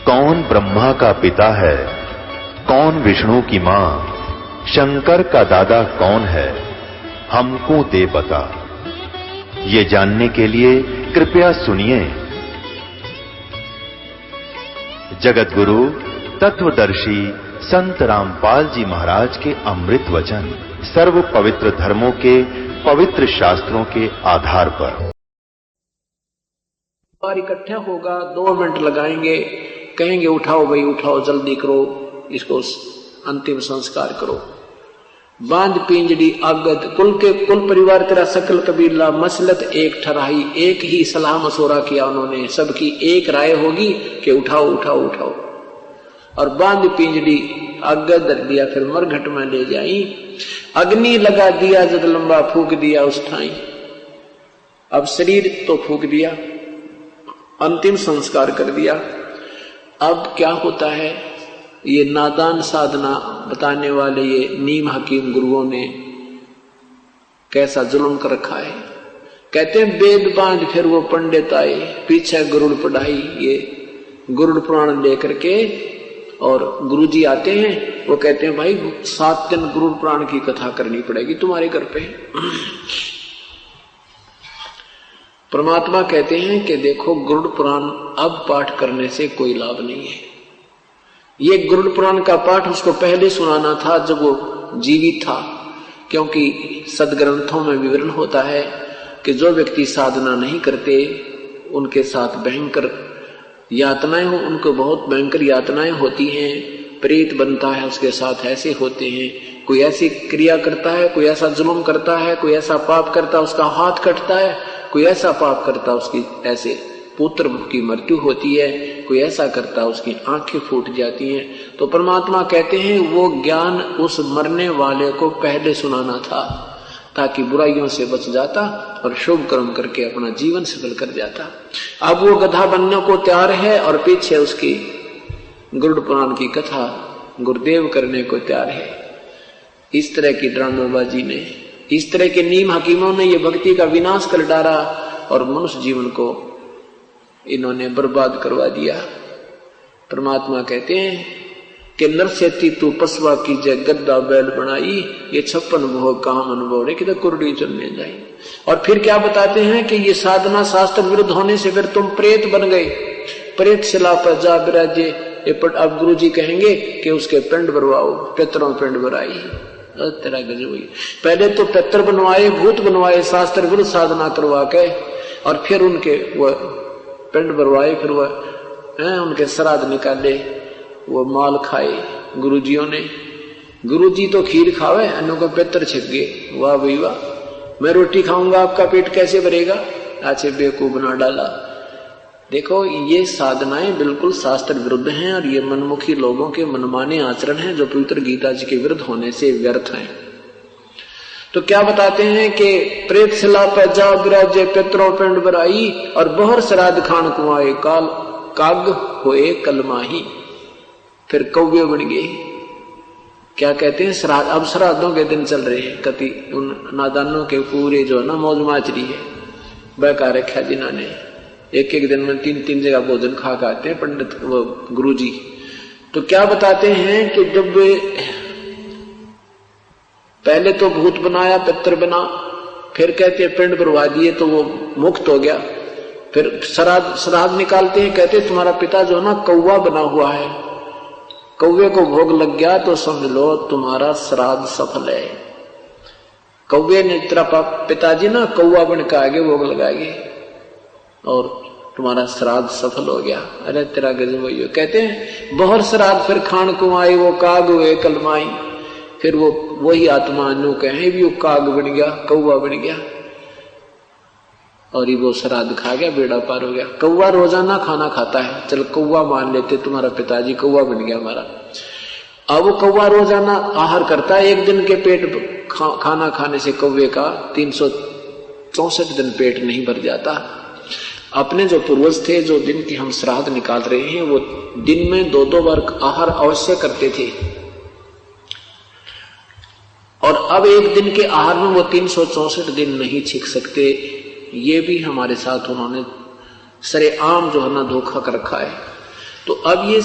कौन ब्रह्मा का पिता है, कौन विष्णु की मां, शंकर का दादा कौन है, हमको दे बता। ये जानने के लिए कृपया सुनिए। जगत गुरु तत्वदर्शी संत रामपाल जी महाराज के अमृत वचन सर्व पवित्र धर्मों के पवित्र शास्त्रों के आधार पर। और इकट्ठा होगा, 2 मिनट लगाएंगे, कहेंगे उठाओ भाई उठाओ, जल्दी करो, इसको अंतिम संस्कार करो। बांध पिंजड़ी आगत कुल परिवार तेरा सकल कबीला मसलत एक ठराई, एक ही सलाह मशोरा किया उन्होंने, सबकी एक राय होगी कि उठाओ उठाओ उठाओ। और बांध पिंजड़ी आगत धर दिया, फिर मरघट में ले जाई, अग्नि लगा दिया, जग लंबा फूक दिया उस ठाई। अब शरीर तो फूक दिया, अंतिम संस्कार कर दिया। अब क्या होता है, ये नादान साधना बताने वाले ये नीम हकीम गुरुओं ने कैसा जुल्म कर रखा है। कहते हैं वेद बांध फिर वो पंडित आए, पीछे गरुड़ पढ़ाई, ये गरुड़ पुराण लेकर के, और गुरुजी आते हैं, वो कहते हैं भाई 7 दिन गरुड़ पुराण की कथा करनी पड़ेगी तुम्हारे घर पे। परमात्मा कहते हैं कि देखो गरुड़ पुराण अब पाठ करने से कोई लाभ नहीं है। ये गरुड़ पुराण का पाठ उसको पहले सुनाना था जब वो जीवित था, क्योंकि सदग्रंथों में विवरण होता है कि जो व्यक्ति साधना नहीं करते उनके साथ भयंकर यातनाएं हो, उनको बहुत भयंकर यातनाएं होती हैं, प्रेत बनता है उसके साथ, ऐसे होते हैं। कोई ऐसी क्रिया करता है, कोई ऐसा जुल्म करता है, कोई ऐसा पाप करता है उसका हाथ कटता है, कोई ऐसा पाप करता उसकी ऐसे पुत्र की मृत्यु होती है, कोई ऐसा करता उसकी आंखें फूट जाती हैं। तो परमात्मा कहते हैं वो ज्ञान उस मरने वाले को पहले सुनाना था, ताकि बुराइयों से बच जाता और शुभ कर्म करके अपना जीवन सफल कर जाता। अब वो गधा बनने को तैयार है और पीछे उसकी गरुड़ पुराण की कथा गुरुदेव करने को तैयार है। इस तरह की ड्रामेबाजी ने, इस तरह के नीम हकीमों ने ये भक्ति का विनाश कर डाला और मनुष्य जीवन को इन्होंने बर्बाद करवा दिया। परमात्मा कहते हैं कि नरसेती तू पसवा कीजे गद्दा बैल बनाई, ये 56 भोग काम अनुभव रे कि तो कुर्डी चलने जाए। और फिर क्या बताते हैं कि ये साधना शास्त्र विरुद्ध होने से फिर तुम प्रेत बन गए, प्रेत शिला पर जा विराजे। अब गुरु जी कहेंगे कि उसके पिंड भरवाओ, पितरों पिंड भराई। तेरा गजब हुई, पहले तो पितर बनवाए, भूत बनवाए, शास्त्र विरुद्ध साधना करवा के, और फिर उनके वो पिंड भरवाए, फिर वह उनके श्राद्ध निकाले, वो माल खाए गुरुजियों ने। गुरुजी तो खीर खावे, अन्यों का पितर छिप गए। वाह भाई वाह, मैं रोटी खाऊंगा आपका पेट कैसे भरेगा, अच्छे बेवकूफ बना डाला। देखो ये साधनाएं बिल्कुल शास्त्र विरुद्ध हैं और ये मनमुखी लोगों के मनमाने आचरण हैं जो पवित्र गीता जी के विरुद्ध होने से व्यर्थ हैं। तो क्या बताते हैं कि प्रेत शिला पर जा विराजे पितरों पिंड भराई, और बहर श्राद्ध खान कुआए काल काग होए कलमाही। फिर कौवे बन गए। क्या कहते हैं, श्राद्ध, अब श्राद्धों के दिन चल रहे हैं। कति उन नादानों के पूरे जो है ना मौज माचरी है, बहका रखा जिन्होंने, एक दिन में 3 जगह भोजन खा खाते हैं पंडित वो गुरु जी। तो क्या बताते हैं कि जब पहले तो भूत बनाया, पितर बना, फिर कहते हैं पिंड भरवा दिए तो वो मुक्त हो गया। फिर श्राद्ध निकालते हैं, कहते तुम्हारा पिता जो है ना कौवा बना हुआ है, कौवे को भोग लग गया तो समझ लो तुम्हारा श्राद्ध सफल है। कौवे ने तेरा पिताजी ना कौवा बन के आगे भोग लगाएंगे और तुम्हारा श्राद्ध सफल हो गया। अरे तेरा गजब वही। कहते हैं बहुत श्राद्ध फिर खान कुमाई, वो काग हुए कलमाई। फिर वो वही आत्मा अनु कहे भी वो काग बन गया, कौवा बन गया, और ये वो श्राद्ध खा गया, बेड़ा पार हो गया। कौवा रोजाना खाना खाता है, चल कौवा मान लेते, तुम्हारा पिताजी कौवा बन गया हमारा। अब वो कौवा रोजाना आहार करता है, एक दिन के पेट खाना खाने से कौवे का 364 दिन पेट नहीं भर जाता। अपने जो पूर्वज थे, जो दिन की हम श्राद्ध निकाल रहे हैं, वो दिन में 2-2 बार आहार अवश्य करते थे, और अब एक दिन के आहार में वो 364 दिन नहीं छिक सकते। ये भी हमारे साथ उन्होंने सरेआम जो है ना धोखा कर रखा है। तो अब ये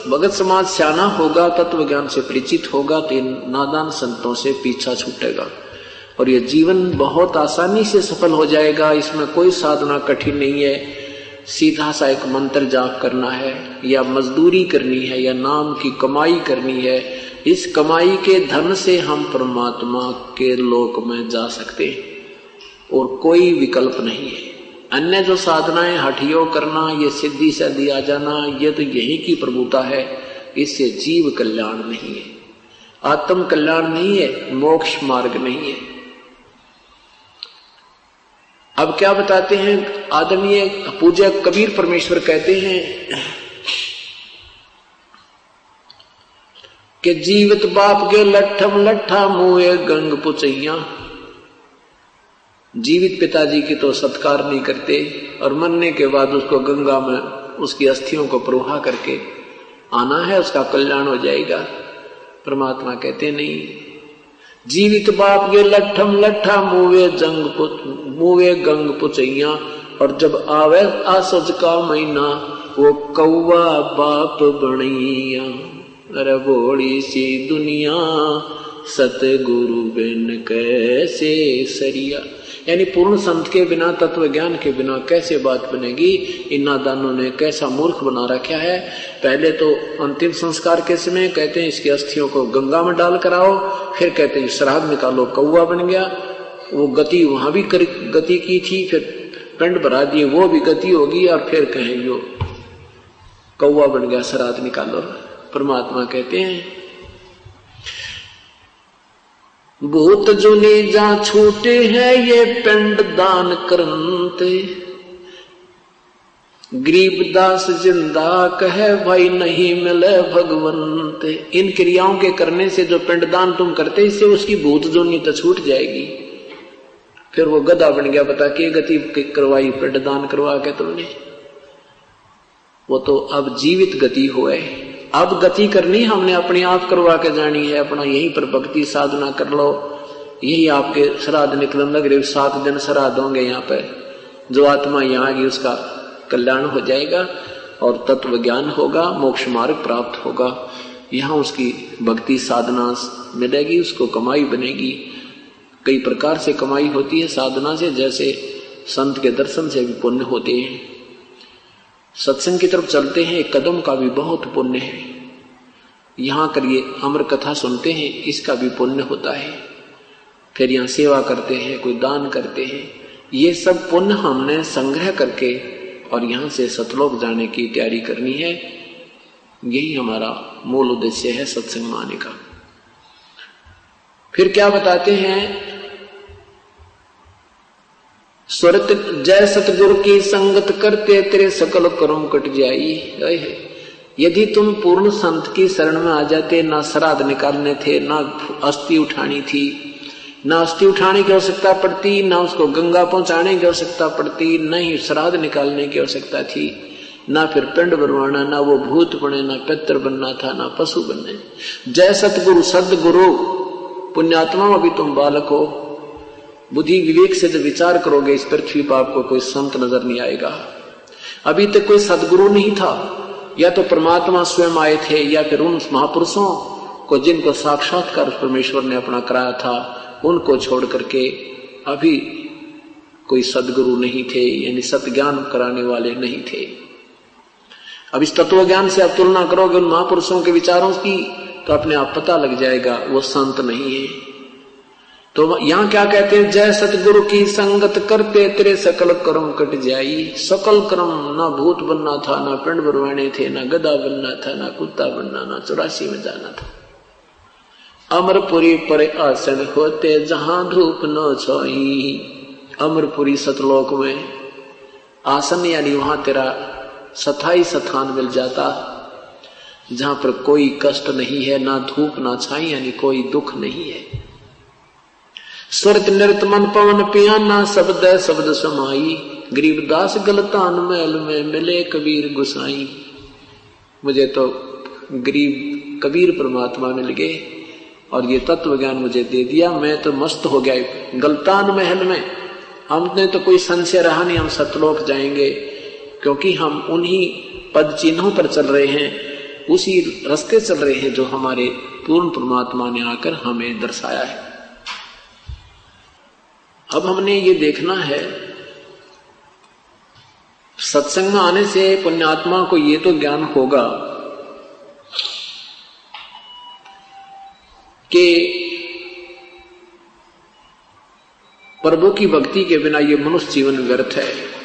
भगत समाज सियाना होगा, तत्व ज्ञान से परिचित होगा, तो इन नादान संतों से पीछा छूटेगा और ये जीवन बहुत आसानी से सफल हो जाएगा। इसमें कोई साधना कठिन नहीं है, सीधा सा एक मंत्र जाप करना है या मजदूरी करनी है या नाम की कमाई करनी है। इस कमाई के धन से हम परमात्मा के लोक में जा सकते हैं और कोई विकल्प नहीं है। अन्य जो साधनाएं हठयोग करना, ये सिद्धि सदी आ जाना, ये तो यही की प्रभुता है, इससे जीव कल्याण नहीं है, आत्म कल्याण नहीं है, मोक्ष मार्ग नहीं है। अब क्या बताते हैं आदरणीय पूज्य कबीर परमेश्वर कहते हैं कि जीवित बाप के लट्ठम लट्ठा मुए गंग पुचैया। जीवित पिताजी की तो सत्कार नहीं करते और मरने के बाद उसको गंगा में उसकी अस्थियों को प्रवाह करके आना है, उसका कल्याण हो जाएगा। परमात्मा कहते नहीं, जीवित बाप के लट्ठम लट्ठा मुवे गंग पुचैया। और जब आवे आसज का महीना वो कौवा बाप बनैया। अरे बोली सी दुनिया सतगुरु बिन कैसे सरिया। यानी पूर्ण संत के बिना, तत्व ज्ञान के बिना कैसे बात बनेगी। इन नादानों ने कैसा मूर्ख बना रखा है। पहले तो अंतिम संस्कार के समय कहते हैं इसकी अस्थियों को गंगा में डाल कर आओ, फिर कहते हैं श्राद्ध निकालो, कौवा बन गया। वो गति वहां भी गति की थी, फिर पिंड भरा दिए, वो भी गति होगी, और फिर कहेंगे कौवा बन गया, श्राद्ध निकालो। परमात्मा कहते हैं भूत जुनी जा छूटे हैं ये पिंड दान करते। गरीबदास जिंदा कहे भाई नहीं मिले भगवंत। इन क्रियाओं के करने से जो पिंडदान तुम करते, इससे उसकी भूत जुनी तो छूट जाएगी। फिर वो गधा बन गया, पता के गति करवाई पिंडदान करवा के तुमने। वो तो अब जीवित गति हुए। अब गति करनी हमने अपने आप करवा के जानी है। अपना यहीं पर भक्ति साधना कर लो, यही आपके श्राद्ध निकलन लग रहे। 7 दिन श्राद्ध होंगे यहाँ पे। जो आत्मा यहाँ आएगी उसका कल्याण हो जाएगा और तत्व ज्ञान होगा, मोक्ष मार्ग प्राप्त होगा। यहाँ उसकी भक्ति साधना मिलेगी, उसको कमाई बनेगी। कई प्रकार से कमाई होती है साधना से, जैसे संत के दर्शन से भी पुण्य होते हैं। सत्संग की तरफ चलते हैं, एक कदम का भी बहुत पुण्य है। यहाँ करिए अमर कथा सुनते हैं, इसका भी पुण्य होता है। फिर यहाँ सेवा करते हैं, कोई दान करते हैं, ये सब पुण्य हमने संग्रह करके और यहाँ से सतलोक जाने की तैयारी करनी है। यही हमारा मूल उद्देश्य है सत्संग में आने का। फिर क्या बताते हैं, स्वरत जय सतगुरु की संगत करते तेरे सकल कर्म कट जाई। यदि तुम पूर्ण संत की शरण में आ जाते, ना श्राद्ध निकालने थे, ना अस्थि उठानी थी, ना अस्थि उठाने की आवश्यकता पड़ती, ना उसको गंगा पहुंचाने की आवश्यकता पड़ती, न ही श्राद्ध निकालने की आवश्यकता थी, ना फिर पिंड बनवाना, ना वो भूत बने, ना पितर बनना था, ना पशु बनने। जय सतगुरु सदगुरु। पुण्यात्मा अभी तुम बालक हो, बुद्धि विवेक से जब विचार करोगे इस पृथ्वी पर आपको कोई संत नजर नहीं आएगा। अभी तक कोई सदगुरु नहीं था, या तो परमात्मा स्वयं आए थे, या फिर उन महापुरुषों को जिनको साक्षात्कार परमेश्वर ने अपना कराया था, उनको छोड़ करके अभी कोई सदगुरु नहीं थे, यानी सत्य ज्ञान कराने वाले नहीं थे। अब इस तत्व ज्ञान से आप तुलना करोगे उन महापुरुषों के विचारों की, तो अपने आप पता लग जाएगा वो संत नहीं है। तो यहाँ क्या कहते हैं, जय सतगुरु की संगत करते तेरे सकल कर्म कट जाई। सकल कर्म, ना भूत बनना था, ना पिंड भरवाने थे, ना गधा बनना था, ना कुत्ता बनना, ना 84 में जाना था। अमरपुरी पर आसन होते जहां धूप न छाई। अमरपुरी सतलोक में आसन, यानी वहां तेरा स्थाई स्थान मिल जाता, जहां पर कोई कष्ट नहीं है, ना धूप ना छाई, यानी कोई दुख नहीं है। सुरत नृत मन पवन पियाना, शब्द शब्द समाई। गरीबदास गलतान महल में मिले कबीर गुसाई। मुझे तो गरीब कबीर परमात्मा मिल गए और ये तत्व ज्ञान मुझे दे दिया, मैं तो मस्त हो गया गलतान महल में। हमने तो कोई संशय रहा नहीं, हम सतलोक जाएंगे, क्योंकि हम उन्हीं पद चिन्हों पर चल रहे हैं, उसी रास्ते चल रहे हैं जो हमारे पूर्ण परमात्मा ने आकर हमें दर्शाया है। अब हमने ये देखना है, सत्संग में आने से पुण्यात्मा को ये तो ज्ञान होगा कि प्रभु की भक्ति के बिना ये मनुष्य जीवन व्यर्थ है।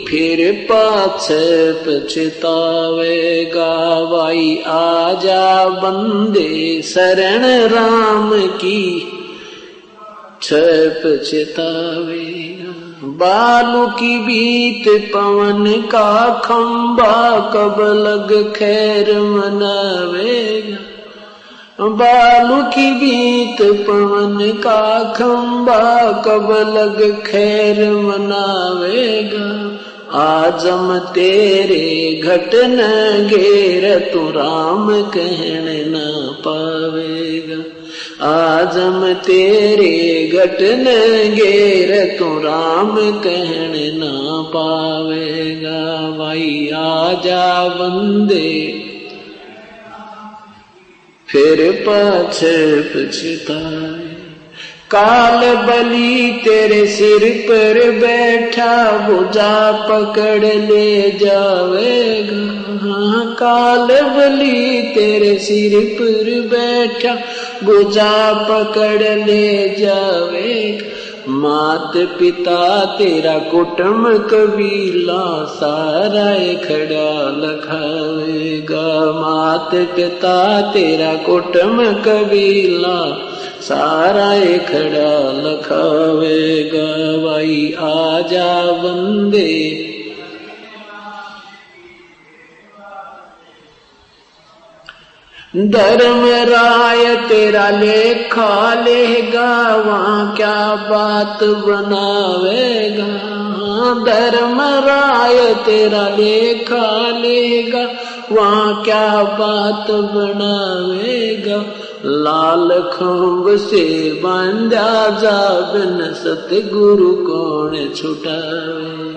फिर पाछे पछतावेगा भाई, आजा बंदे शरण राम की, पछतावेगा। बालू की बीत पवन का खंबा, कब लग खैर मनावेगा। बालू की बीत पवन का खंबा, कब लग खैर मनावेगा। आजम तेरे घट न घेर, तू राम कहने न पावेगा। आजम तेरे घट न घेर, तू राम कहने न पावेगा। भाई आजा बंदे फिर पाछे पछताए। काल बलि तेरे सिर पर बैठा, बुझा पकड़ ले जावेगा। हाँ, काल बलि तेरे सिर पर बैठा, बुझा पकड़ ले जावेगा। मात पिता तेरा कुटुंब कबीला, सारा खड़ा लखावेगा। मात पिता तेरा कुटुंब कबीला, सारा खड़ा लखावेगा। भाई आजा बंदे धर्म राय तेरा लेखा लेगा, वहां क्या बात बनावेगा। धर्म राय तेरा लेखा लेगा, वहां क्या बात बनावेगा। लाल खंभ से बांधा जा बिन, सतगुरु कौन छुटावे।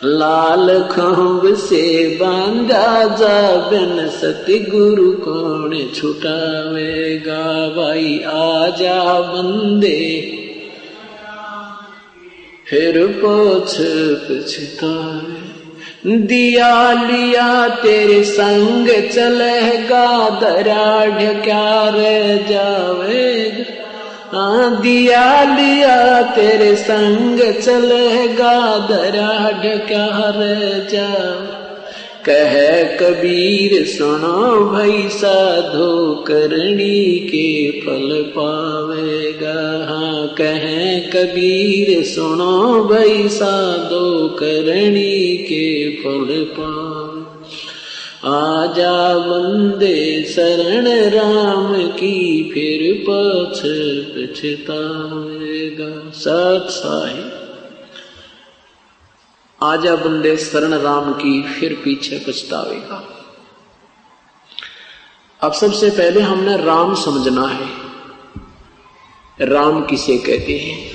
लाल खंभ से बांधा जा बिन, सतगुरु कौन छुटावेगा। भाई आजा बंदे फिर पोछ पछतावे। दिया लिया तेरे संग चलेगा, दराढ़ क्या रह जावेगा। दिया लिया तेरे संग चलेगा, दराढ़ क्या रह जा। कह कबीर सुनो भाई, साधो करनी के फल पावेगा। हाँ, कह कबीर सुनो भाई, साधो करनी के फल पावे। आजा बंदे शरण राम की, फिर पाछ पछतावेगा। सत साहिब आजा बंदे शरण राम की, फिर पीछे पछतावेगा। अब सबसे पहले हमने राम समझना है। राम किसे कहते हैं,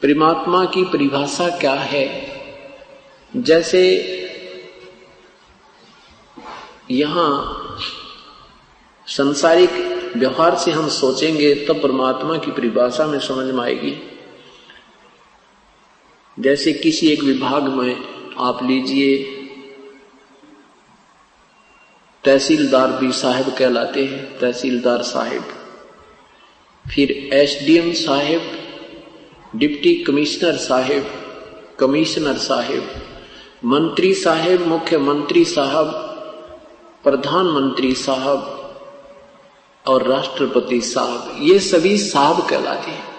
परमात्मा की परिभाषा क्या है। जैसे यहां संसारिक व्यवहार से हम सोचेंगे तब परमात्मा की परिभाषा में समझ में आएगी। जैसे किसी एक विभाग में आप लीजिए, तहसीलदार भी साहब कहलाते हैं, तहसीलदार साहब। फिर एसडीएम साहब, डिप्टी कमिश्नर साहब, कमिश्नर साहब, मंत्री साहब, मुख्यमंत्री साहब, प्रधानमंत्री साहब और राष्ट्रपति साहब। ये सभी साहब कहलाते हैं।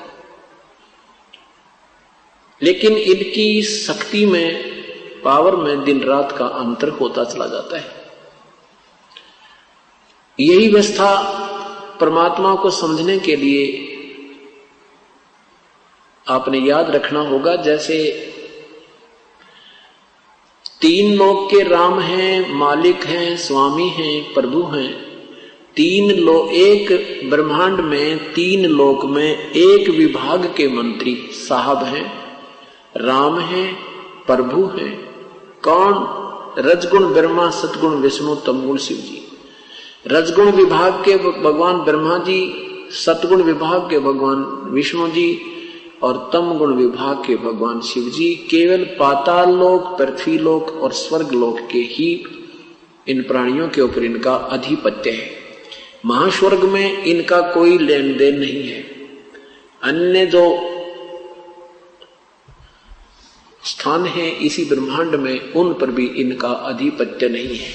लेकिन इनकी शक्ति में, पावर में दिन रात का अंतर होता चला जाता है। यही व्यवस्था परमात्मा को समझने के लिए आपने याद रखना होगा। जैसे तीन लोक के राम हैं, मालिक हैं, स्वामी हैं, प्रभु हैं। एक ब्रह्मांड में, तीन लोक में एक विभाग के मंत्री साहब हैं, राम हैं, प्रभु हैं। कौन? रजगुण ब्रह्मा, सतगुण विष्णु, तमगुण शिव जी। रजगुण विभाग के भगवान ब्रह्मा जी, सतगुण विभाग के भगवान विष्णु जी और तम गुण विभाग के भगवान शिव जी। केवल पाताल लोक, पृथ्वी लोक और स्वर्ग लोक के ही इन प्राणियों के ऊपर इनका अधिपत्य है। महास्वर्ग में इनका कोई लेन देन नहीं है। अन्य जो स्थान है इसी ब्रह्मांड में, उन पर भी इनका अधिपत्य नहीं है।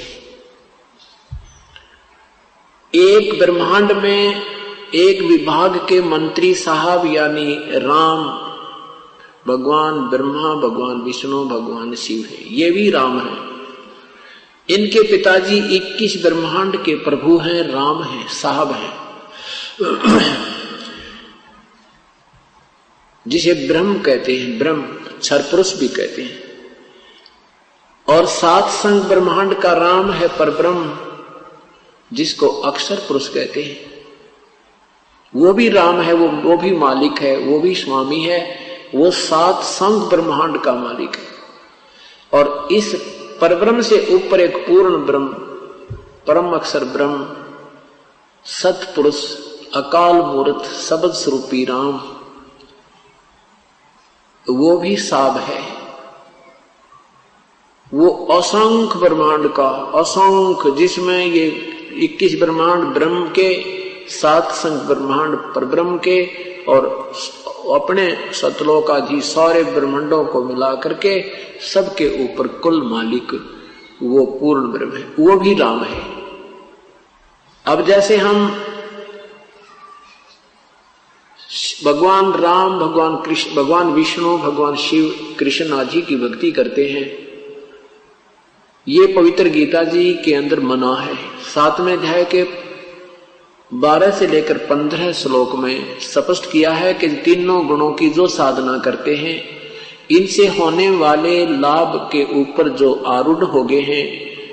एक ब्रह्मांड में एक विभाग के मंत्री साहब यानी राम, भगवान ब्रह्मा, भगवान विष्णु, भगवान शिव है। ये भी राम है। इनके पिताजी 21 ब्रह्मांड के प्रभु हैं, राम हैं, साहब हैं, जिसे ब्रह्म कहते हैं। ब्रह्म क्षर पुरुष भी कहते हैं। और 7 संग ब्रह्मांड का राम है परब्रह्म, जिसको अक्षर पुरुष कहते हैं। वो भी राम है, वो भी मालिक है, वो भी स्वामी है। वो 7 संग ब्रह्मांड का मालिक है। और इस परब्रह्म से ऊपर एक पूर्ण ब्रह्म, परम अक्षर ब्रह्म, सतपुरुष, अकाल मूर्त, शब्द स्वरूपी राम, वो भी साब है। वो असंख्य ब्रह्मांड का, असंख्य, जिसमें ये 21 ब्रह्मांड ब्रह्म के, 7 संग ब्रह्मांड परब्रह्म के और अपने सतलोकाधि सारे ब्रह्मांडों को मिला करके सबके ऊपर कुल मालिक वो पूर्ण ब्रह्म है। वो भी राम है। अब जैसे हम भगवान राम, भगवान कृष्ण, भगवान विष्णु, भगवान शिव, कृष्ण आदि की भक्ति करते हैं, ये पवित्र गीता जी के अंदर मना है। 7वें अध्याय के 12 से लेकर 15 श्लोक में स्पष्ट किया है कि तीनों गुणों की जो साधना करते हैं, इनसे होने वाले लाभ के ऊपर जो आरूढ़ हो गए हैं,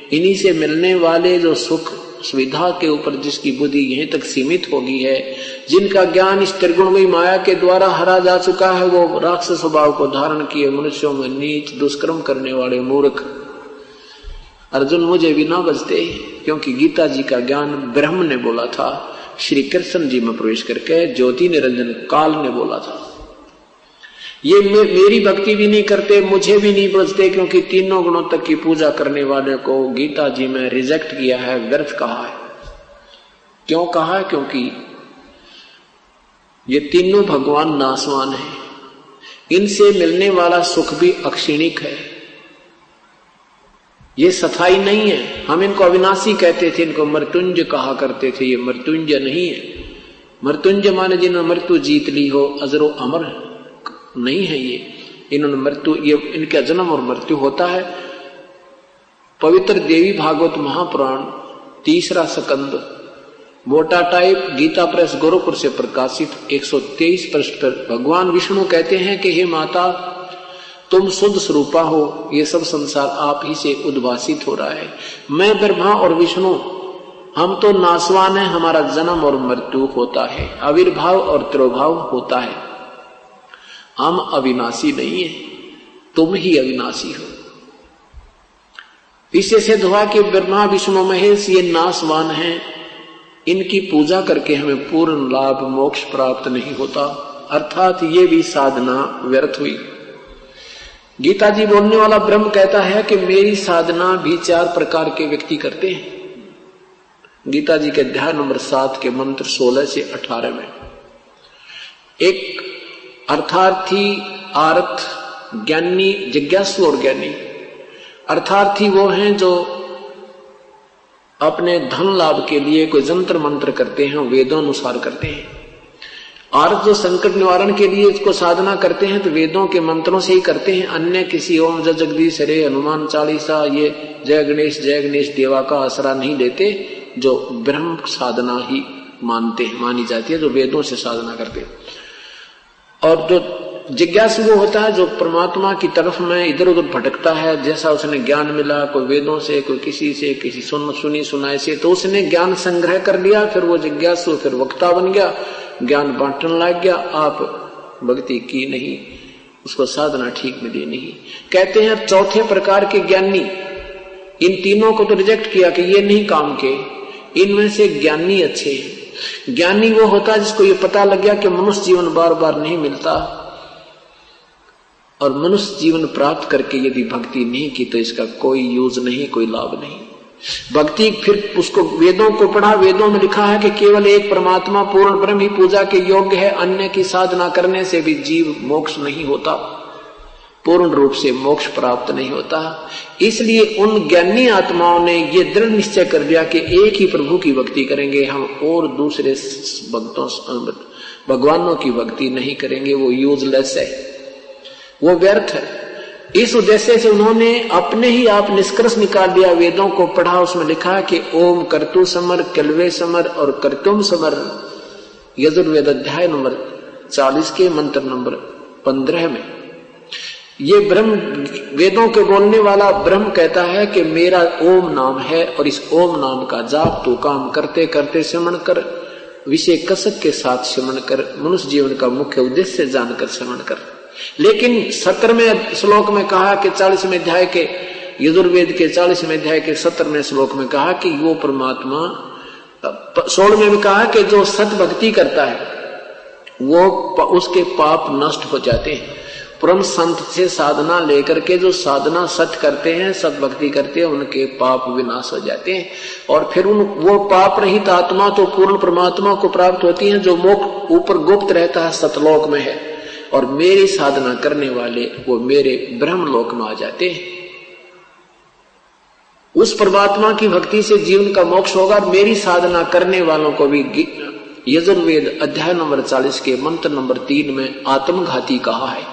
इन्हीं से मिलने वाले जो सुख सुविधा के ऊपर जिसकी बुद्धि यहीं तक सीमित हो गई है, जिनका ज्ञान इस त्रिगुणमयी माया के द्वारा हरा जा चुका है, वो राक्षस स्वभाव को धारण किए मनुष्यों में नीच दुष्कर्म करने वाले मूर्ख अर्जुन मुझे भी ना बचते, क्योंकि गीता जी का ज्ञान ब्रह्म ने बोला था, श्री कृष्ण जी में प्रवेश करके ज्योति निरंजन काल ने बोला था। ये मेरी भक्ति भी नहीं करते, मुझे भी नहीं बचते, क्योंकि तीनों गुणों तक की पूजा करने वाले को गीता जी में रिजेक्ट किया है, व्यर्थ कहा है। क्यों कहा है? क्योंकि ये तीनों भगवान नासवान है, इनसे मिलने वाला सुख भी अक्षीणिक है, ये सफाई नहीं है। हम इनको अविनाशी कहते थे, इनको मृत्युंजय कहा करते थे, ये मृत्युंजय नहीं है। मृत्युंजय माने जिन्होंने मृत्यु जीत ली हो, अजरो अमर नहीं है ये। इन्होंने मृत्यु, ये इनका जन्म और मृत्यु होता है। पवित्र देवी भागवत महापुराण 3रा स्कंद मोटा टाइप गीता प्रेस गोरखपुर से प्रकाशित 123 पृष्ठ पर भगवान विष्णु कहते हैं कि हे माता, तुम शुद्ध स्वरूपा हो, ये सब संसार आप ही से उद्भासित हो रहा है। मैं ब्रह्मा और विष्णु, हम तो नासवान है, हमारा जन्म और मृत्यु होता है, आविर्भाव और तिरोभाव होता है, हम अविनाशी नहीं है, तुम ही अविनाशी हो। इससे सिद्ध हुआ कि ब्रह्मा विष्णु महेश ये नासवान हैं, इनकी पूजा करके हमें पूर्ण लाभ मोक्ष प्राप्त नहीं होता, अर्थात ये भी साधना व्यर्थ हुई। गीता जी बोलने वाला ब्रह्म कहता है कि मेरी साधना भी 4 प्रकार के व्यक्ति करते हैं। गीता जी के अध्याय नंबर 7 के मंत्र 16 से 18 में एक अर्थार्थी, आर्थ, ज्ञानी, जिज्ञासु और ज्ञानी। अर्थार्थी वो हैं जो अपने धन लाभ के लिए कोई जंत्र मंत्र करते हैं, वेदोनुसार करते हैं। आर्थ जो संकट निवारण के लिए इसको साधना करते हैं तो वेदों के मंत्रों से ही करते हैं, अन्य किसी ओम जय जगदीश हरे हनुमान चालीसा, ये जय गणेश देवा का आसरा नहीं लेते, जो ब्रह्म साधना ही मानी जाती है, जो वेदों से साधना करते हैं। और जो जिज्ञासु वो होता है जो परमात्मा की तरफ में इधर उधर भटकता है, जैसा उसने ज्ञान मिला, कोई वेदों से, कोई किसी से, किसी सुनी सुनाई से, तो उसने ज्ञान संग्रह कर लिया, फिर वो जिज्ञासु फिर वक्ता बन गया, ज्ञान बांटने लग गया, आप भक्ति की नहीं, उसको साधना ठीक मिली नहीं। कहते हैं चौथे प्रकार के ज्ञानी, इन तीनों को तो रिजेक्ट किया कि ये नहीं काम के, इनमें से ज्ञानी अच्छे हैं। ज्ञानी वो होता है जिसको ये पता लग गया कि मनुष्य जीवन बार बार नहीं मिलता, और मनुष्य जीवन प्राप्त करके यदि भक्ति नहीं की तो इसका कोई यूज नहीं, कोई लाभ नहीं। भक्ति फिर उसको वेदों को पढ़ा, वेदों में लिखा है कि केवल एक परमात्मा पूर्ण ब्रह्म ही पूजा के योग्य है, अन्य की साधना करने से भी जीव मोक्ष नहीं होता, पूर्ण रूप से मोक्ष प्राप्त नहीं होता। इसलिए उन ज्ञानी आत्माओं ने ये दृढ़ निश्चय कर लिया कि एक ही प्रभु की भक्ति करेंगे हम, और दूसरे भक्तों भगवानों की भक्ति नहीं करेंगे, वो यूजलेस है, वो व्यर्थ है। इस उद्देश्य से उन्होंने अपने ही आप निष्कर्ष निकाल दिया, वेदों को पढ़ा, उसमें लिखा कि ओम कर्तु समर, कल्वे समर और कर्तुम समर, यजुर्वेद अध्याय नंबर 40 के मंत्र नंबर 15 में। ये ब्रह्म, वेदों के बोलने वाला ब्रह्म कहता है कि मेरा ओम नाम है, और इस ओम नाम का जाप तू काम करते करते श्रवण कर, विषय कसक के साथ श्रवण कर, मनुष्य जीवन का मुख्य उद्देश्य जानकर श्रवण कर। लेकिन 17वें श्लोक में कहा कि 40वें अध्याय के, यजुर्वेद के 40वें अध्याय के 17वें श्लोक में कहा कि वो परमात्मा, 16वें में कहा कि जो सत भक्ति करता है वो उसके पाप नष्ट हो जाते हैं। परम संत से साधना लेकर के जो साधना सत करते हैं, सत भक्ति करते हैं, उनके पाप विनाश हो जाते हैं, और फिर वो पाप रहित आत्मा तो पूर्ण परमात्मा को प्राप्त होती है, जो मोक्ष ऊपर गुप्त रहता है, सतलोक में है, और मेरी साधना करने वाले वो मेरे ब्रह्मलोक में आ जाते हैं। उस परमात्मा की भक्ति से जीवन का मोक्ष होगा, और मेरी साधना करने वालों को भी यजुर्वेद अध्याय नंबर 40 के मंत्र नंबर 3 में आत्मघाती कहा है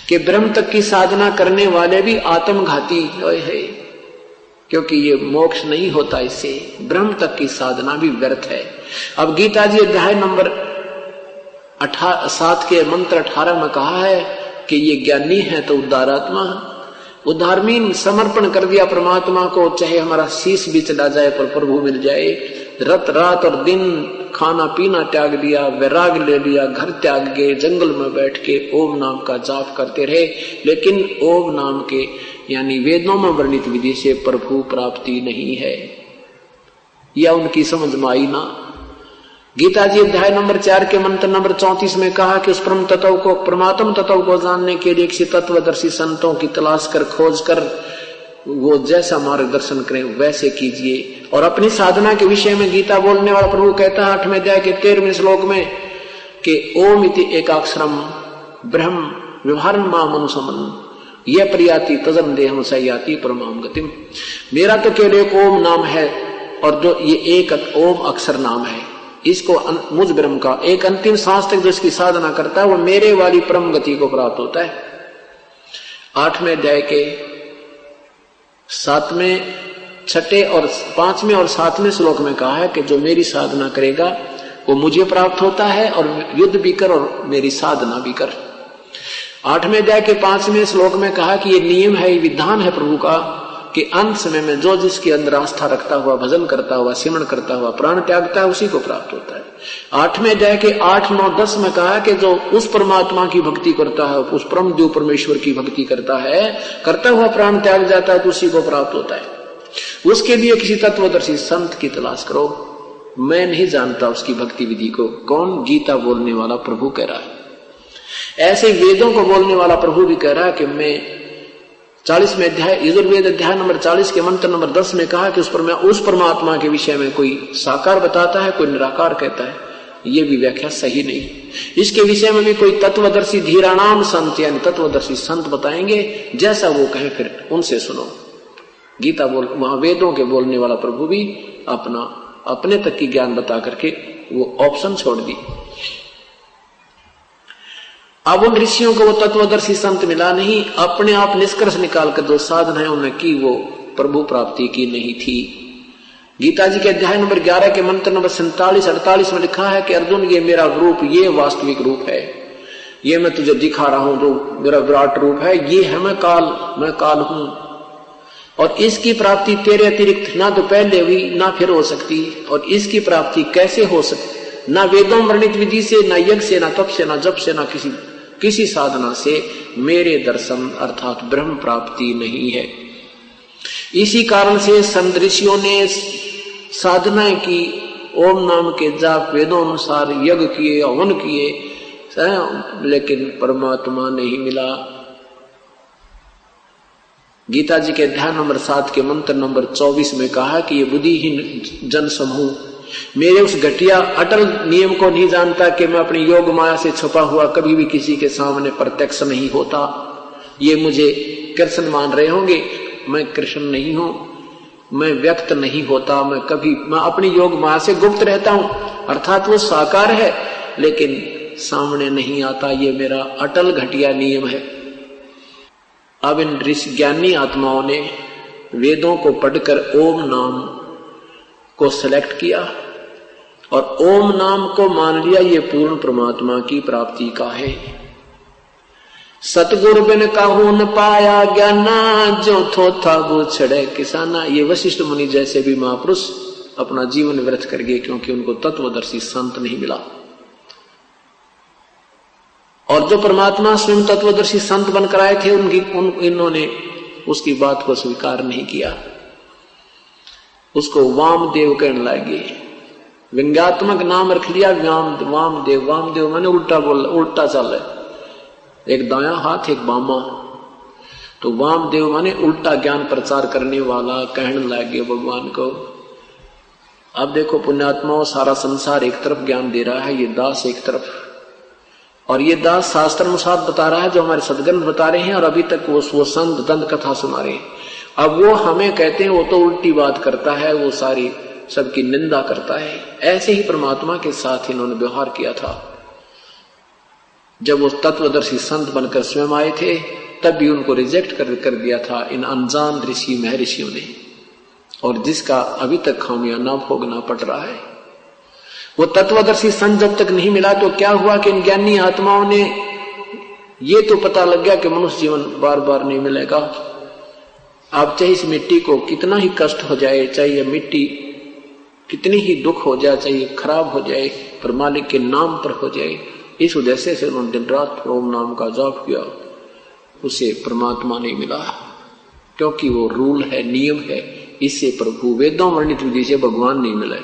कि ब्रह्म तक की साधना करने वाले भी आत्मघाती है, क्योंकि ये मोक्ष नहीं होता इससे, ब्रह्म तक की साधना भी व्यर्थ है। अब गीता जी अध्याय नंबर 7 के मंत्र 18 में कहा है कि ये ज्ञानी है तो उद्धारात्मा, उद्धारमीन समर्पण कर दिया परमात्मा को, चाहे हमारा शीश भी चला जाए पर प्रभु मिल जाए। रात और दिन खाना पीना त्याग दिया, वैराग ले लिया, घर त्याग गए, जंगल में बैठ के ओम नाम का जाप करते रहे, लेकिन ओम नाम के यानी वेदों में वर्णित विधि से प्रभु प्राप्ति नहीं है, या उनकी समझ में आई ना। गीता जी अध्याय नंबर 4 के मंत्र नंबर 34 में कहा कि उस परम तत्व को, परमात्म तत्व को जानने के लिए किसी तत्वदर्शी संतों की तलाश कर, खोज कर, वो जैसा मार्गदर्शन करें वैसे कीजिए। और अपनी साधना के विषय में गीता बोलने वाला प्रभु कहता है 8वें अध्याय के 13वें श्लोक में कि ओम इति एकाक्षरम ब्रह्म व्यवहारं माम अनुसमन ये प्रियाति तजन देहम सयाति परमाम गतिम। मेरा तो केवल एक ओम नाम है, और जो ये एक ओम अक्षर नाम है, इसको मुझ ब्रह्म का एक अंतिम सांस तक जो इसकी साधना करता है वो मेरे वाली परम गति को प्राप्त होता है। 8वें अध्याय के 7वें, 6ठे और 5वें और 7वें श्लोक में कहा है कि जो मेरी साधना करेगा वो मुझे प्राप्त होता है, और युद्ध भी कर और मेरी साधना भी कर। 8वें अध्याय के 5वें श्लोक में कहा कि ये नियम है, ये विधान है प्रभु का कि अंत समय में जो जिसके अंदर आस्था रखता हुआ, भजन करता हुआ, सिमरण करता हुआ प्राण त्यागता है, उसी को प्राप्त होता है। 8वें अध्याय के 8, 9, 10 में कहा कि जो उस परमात्मा की भक्ति करता है, उस परम देव परमेश्वर की भक्ति करता है, करता हुआ प्राण त्याग जाता है, तो उसी को प्राप्त होता है। उसके लिए किसी तत्वदर्शी संत की तलाश करो। मैं नहीं जानता उसकी भक्ति विधि को। कौन? गीता बोलने वाला प्रभु कह रहा है। ऐसे वेदों को बोलने वाला प्रभु भी कह रहा है कि मैं 40वें अध्याय, यजुर्वेद अध्याय नंबर 40 के मंत्र नंबर 10 में कहा कि उस परमात्मा के विषय में कोई साकार बताता है, कोई निराकार कहता है, ये भी व्याख्या सही नहीं। इसके विषय में भी कोई तत्वदर्शी धीराणाम संत यानी तत्वदर्शी संत बताएंगे, जैसा वो कहे फिर उनसे सुनो। गीता बोल, वहां वेदों के बोलने वाला प्रभु भी अपने तक की ज्ञान बता करके वो ऑप्शन छोड़ दी। अब उन ऋषियों को वो तत्वदर्शी संत मिला नहीं, अपने आप निष्कर्ष निकाल कर जो साधनाएं उन्हें की वो प्रभु प्राप्ति की नहीं थी। गीता जी के अध्याय नंबर 11 के मंत्र नंबर 47-48 में लिखा है कि अर्जुन ये मेरा रूप, ये वास्तविक रूप है, ये मैं तुझे दिखा रहा हूं, जो मेरा विराट रूप है, ये है मैं काल हूं, और इसकी प्राप्ति तेरे अतिरिक्त ना तो पहले हुई ना फिर हो सकती, और इसकी प्राप्ति कैसे हो सकती? ना वेदों वर्णित विधि से, ना यज्ञ से, ना तप से, ना जप से, ना किसी साधना से, मेरे दर्शन अर्थात ब्रह्म प्राप्ति नहीं है। इसी कारण से संत ऋषियों ने साधनाएं की, ओम नाम के जाप, वेदों अनुसार यज्ञ किए, हवन किए, लेकिन परमात्मा नहीं मिला। गीता जी के अध्याय नंबर 7 के मंत्र नंबर 24 में कहा कि ये बुद्धिहीन जन समूह मेरे उस घटिया अटल नियम को नहीं जानता कि मैं अपनी योग माया से छुपा हुआ कभी भी किसी के सामने प्रत्यक्ष नहीं होता। ये मुझे कृष्ण मान रहे होंगे, मैं कृष्ण नहीं हूं, मैं व्यक्त नहीं होता, मैं अपनी योग माया से गुप्त रहता हूं, अर्थात वो साकार है लेकिन सामने नहीं आता। ये मेरा अटल घटिया नियम है। अब इन ऋषि ज्ञानी आत्माओं ने वेदों को पढ़कर ओम नाम को सिलेक्ट किया और ओम नाम को मान लिया ये पूर्ण परमात्मा की प्राप्ति का है। सतगुरु बिन काहू न पाया ज्ञाना, जो थोथा वो छड़े किसाना। ये वशिष्ठ मुनि जैसे भी महापुरुष अपना जीवन व्यर्थ कर गए क्योंकि उनको तत्वदर्शी संत नहीं मिला। और जो परमात्मा स्वयं तत्वदर्शी संत बनकर आए थे इन्होंने उसकी बात को स्वीकार नहीं किया, उसको वामदेव कहने लगे। व्यंग्यात्मक नाम रख लिया वामदेव। वामदेव मैंने उल्टा चल है, एक दायां हाथ एक बामा, तो वामदेव माने उल्टा ज्ञान प्रचार करने वाला कहने लगे भगवान को। अब देखो पुण्यात्माओं, सारा संसार एक तरफ ज्ञान दे रहा है, ये दास एक तरफ, और ये दास शास्त्र अनुसार बता रहा है जो हमारे सदग्रंथ बता रहे हैं, और अभी तक वो संत दंत कथा सुना रहे हैं। अब वो हमें कहते हैं वो तो उल्टी बात करता है, वो सारी सबकी निंदा करता है। ऐसे ही परमात्मा के साथ इन्होंने व्यवहार किया था। जब वो तत्वदर्शी संत बनकर स्वयं आए थे तब भी उनको रिजेक्ट कर दिया था इन अनजान ऋषि महर्षियों ने, और जिसका अभी तक खामियाना भोगना पड़ रहा है। वो तत्वदर्शी संत जब तक नहीं मिला तो क्या हुआ कि इन ज्ञानी आत्माओं ने ये तो पता लग गया कि मनुष्य जीवन बार बार नहीं मिलेगा। आप चाहे इस मिट्टी को कितना ही कष्ट हो जाए, चाहे ये मिट्टी कितनी ही दुख हो जाए, चाहे खराब हो जाए, पर मालिक के नाम पर हो जाए, इस उद्देश्य से उन्होंने दिन रात ओम नाम का जाप किया, उसे परमात्मा नहीं मिला क्योंकि वो रूल है, नियम है। इससे प्रभु वेदों वर्णित विधि से भगवान नहीं मिले।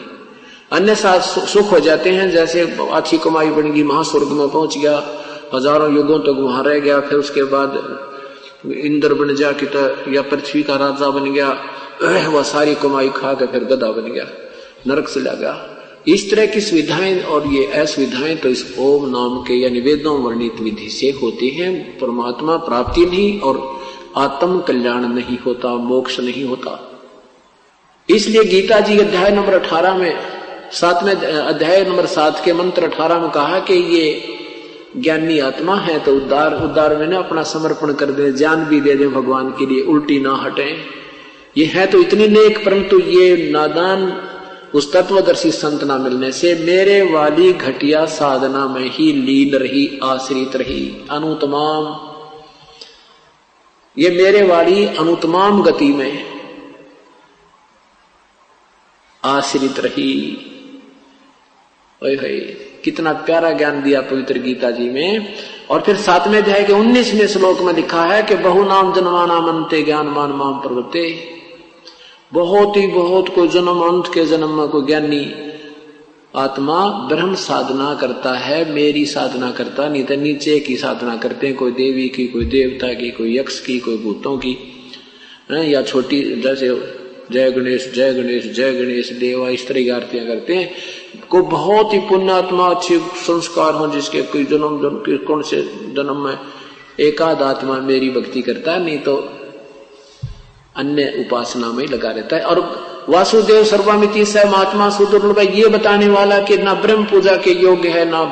अन्य साथ सुख हो जाते हैं, जैसे अच्छी कमाई बन गई, महास्वर्ग में पहुंच गया, हजारों युगों तक वहां रह गया, फिर उसके बाद इंद्र बन जा कि या पृथ्वी का राजा बन गया, वह सारी कमाई खा के फिर गधा बन गया, नरक से लगा। इस तरह की सुविधाएं और ये असुविधाएं तो इस ओम नाम के यानी वेदों वर्णित विधि से होती हैं। परमात्मा प्राप्ति नहीं और आत्म कल्याण नहीं होता, मोक्ष नहीं होता। इसलिए गीता जी अध्याय नंबर 18 में 7वें अध्याय नंबर 7 के मंत्र 18 में कहा कि ये ज्ञानी आत्मा है तो उद्धार में ना अपना समर्पण कर दे, जान भी दे दे भगवान के लिए, उल्टी ना हटे। ये है तो इतनी नेक, परंतु ये नादान उस तत्वदर्शी संत ना मिलने से मेरे वाली घटिया साधना में ही लीन रही, आश्रित रही, अनुतमाम, ये मेरे वाली अनुतमाम गति में आश्रित रही। ओए कितना प्यारा ज्ञान दिया पवित्र गीता जी में। और फिर 7वें अध्याय के 19वें श्लोक में लिखा है कि बहु नाम जन्माना मनते ज्ञानमान माम प्रवृत्ते। बहुत कोई जन्म अंत के जन्म में कोई ज्ञानी आत्मा ब्रह्म साधना करता है, मेरी साधना करता नहीं तो नीचे की साधना करते हैं, कोई देवी की, कोई देवता की, कोई यक्ष की, कोई भूतों की, या छोटी जैसे जय गणेश जय गणेश जय गणेश देवा, इस तरह की आरतियां करते हैं। को बहुत ही पुण्यात्मा अच्छे संस्कार हो जिसके कोई जन्म कौन से जन्म में एकाध आत्मा मेरी भक्ति करता है, नहीं तो अन्य उपासना में लगा रहता है। और वासुदेव सर्वमिति स महात्मा सुदुर्लभ, ये बताने वाला कि ना ब्रह्म पूजा के योग्य है, ना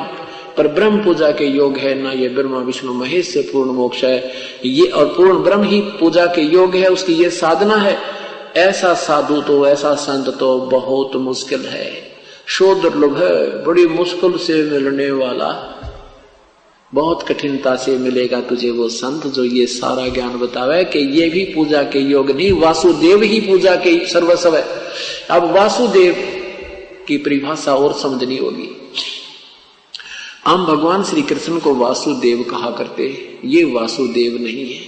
पर ब्रह्म पूजा के योग है, ना ये ब्रह्मा विष्णु महेश से पूर्ण मोक्ष है, ये और पूर्ण ब्रह्म ही पूजा के योग है, उसकी ये साधना है। ऐसा साधु तो, ऐसा संत तो बहुत मुश्किल है, शो दुर्लभ है, बड़ी मुश्किल से मिलने वाला, बहुत कठिनता से मिलेगा तुझे वो संत जो ये सारा ज्ञान बतावे कि ये भी पूजा के योग नहीं, वासुदेव ही पूजा के सर्वस्व है। अब वासुदेव की परिभाषा और समझनी होगी। हम भगवान श्री कृष्ण को वासुदेव कहा करते, ये वासुदेव नहीं है।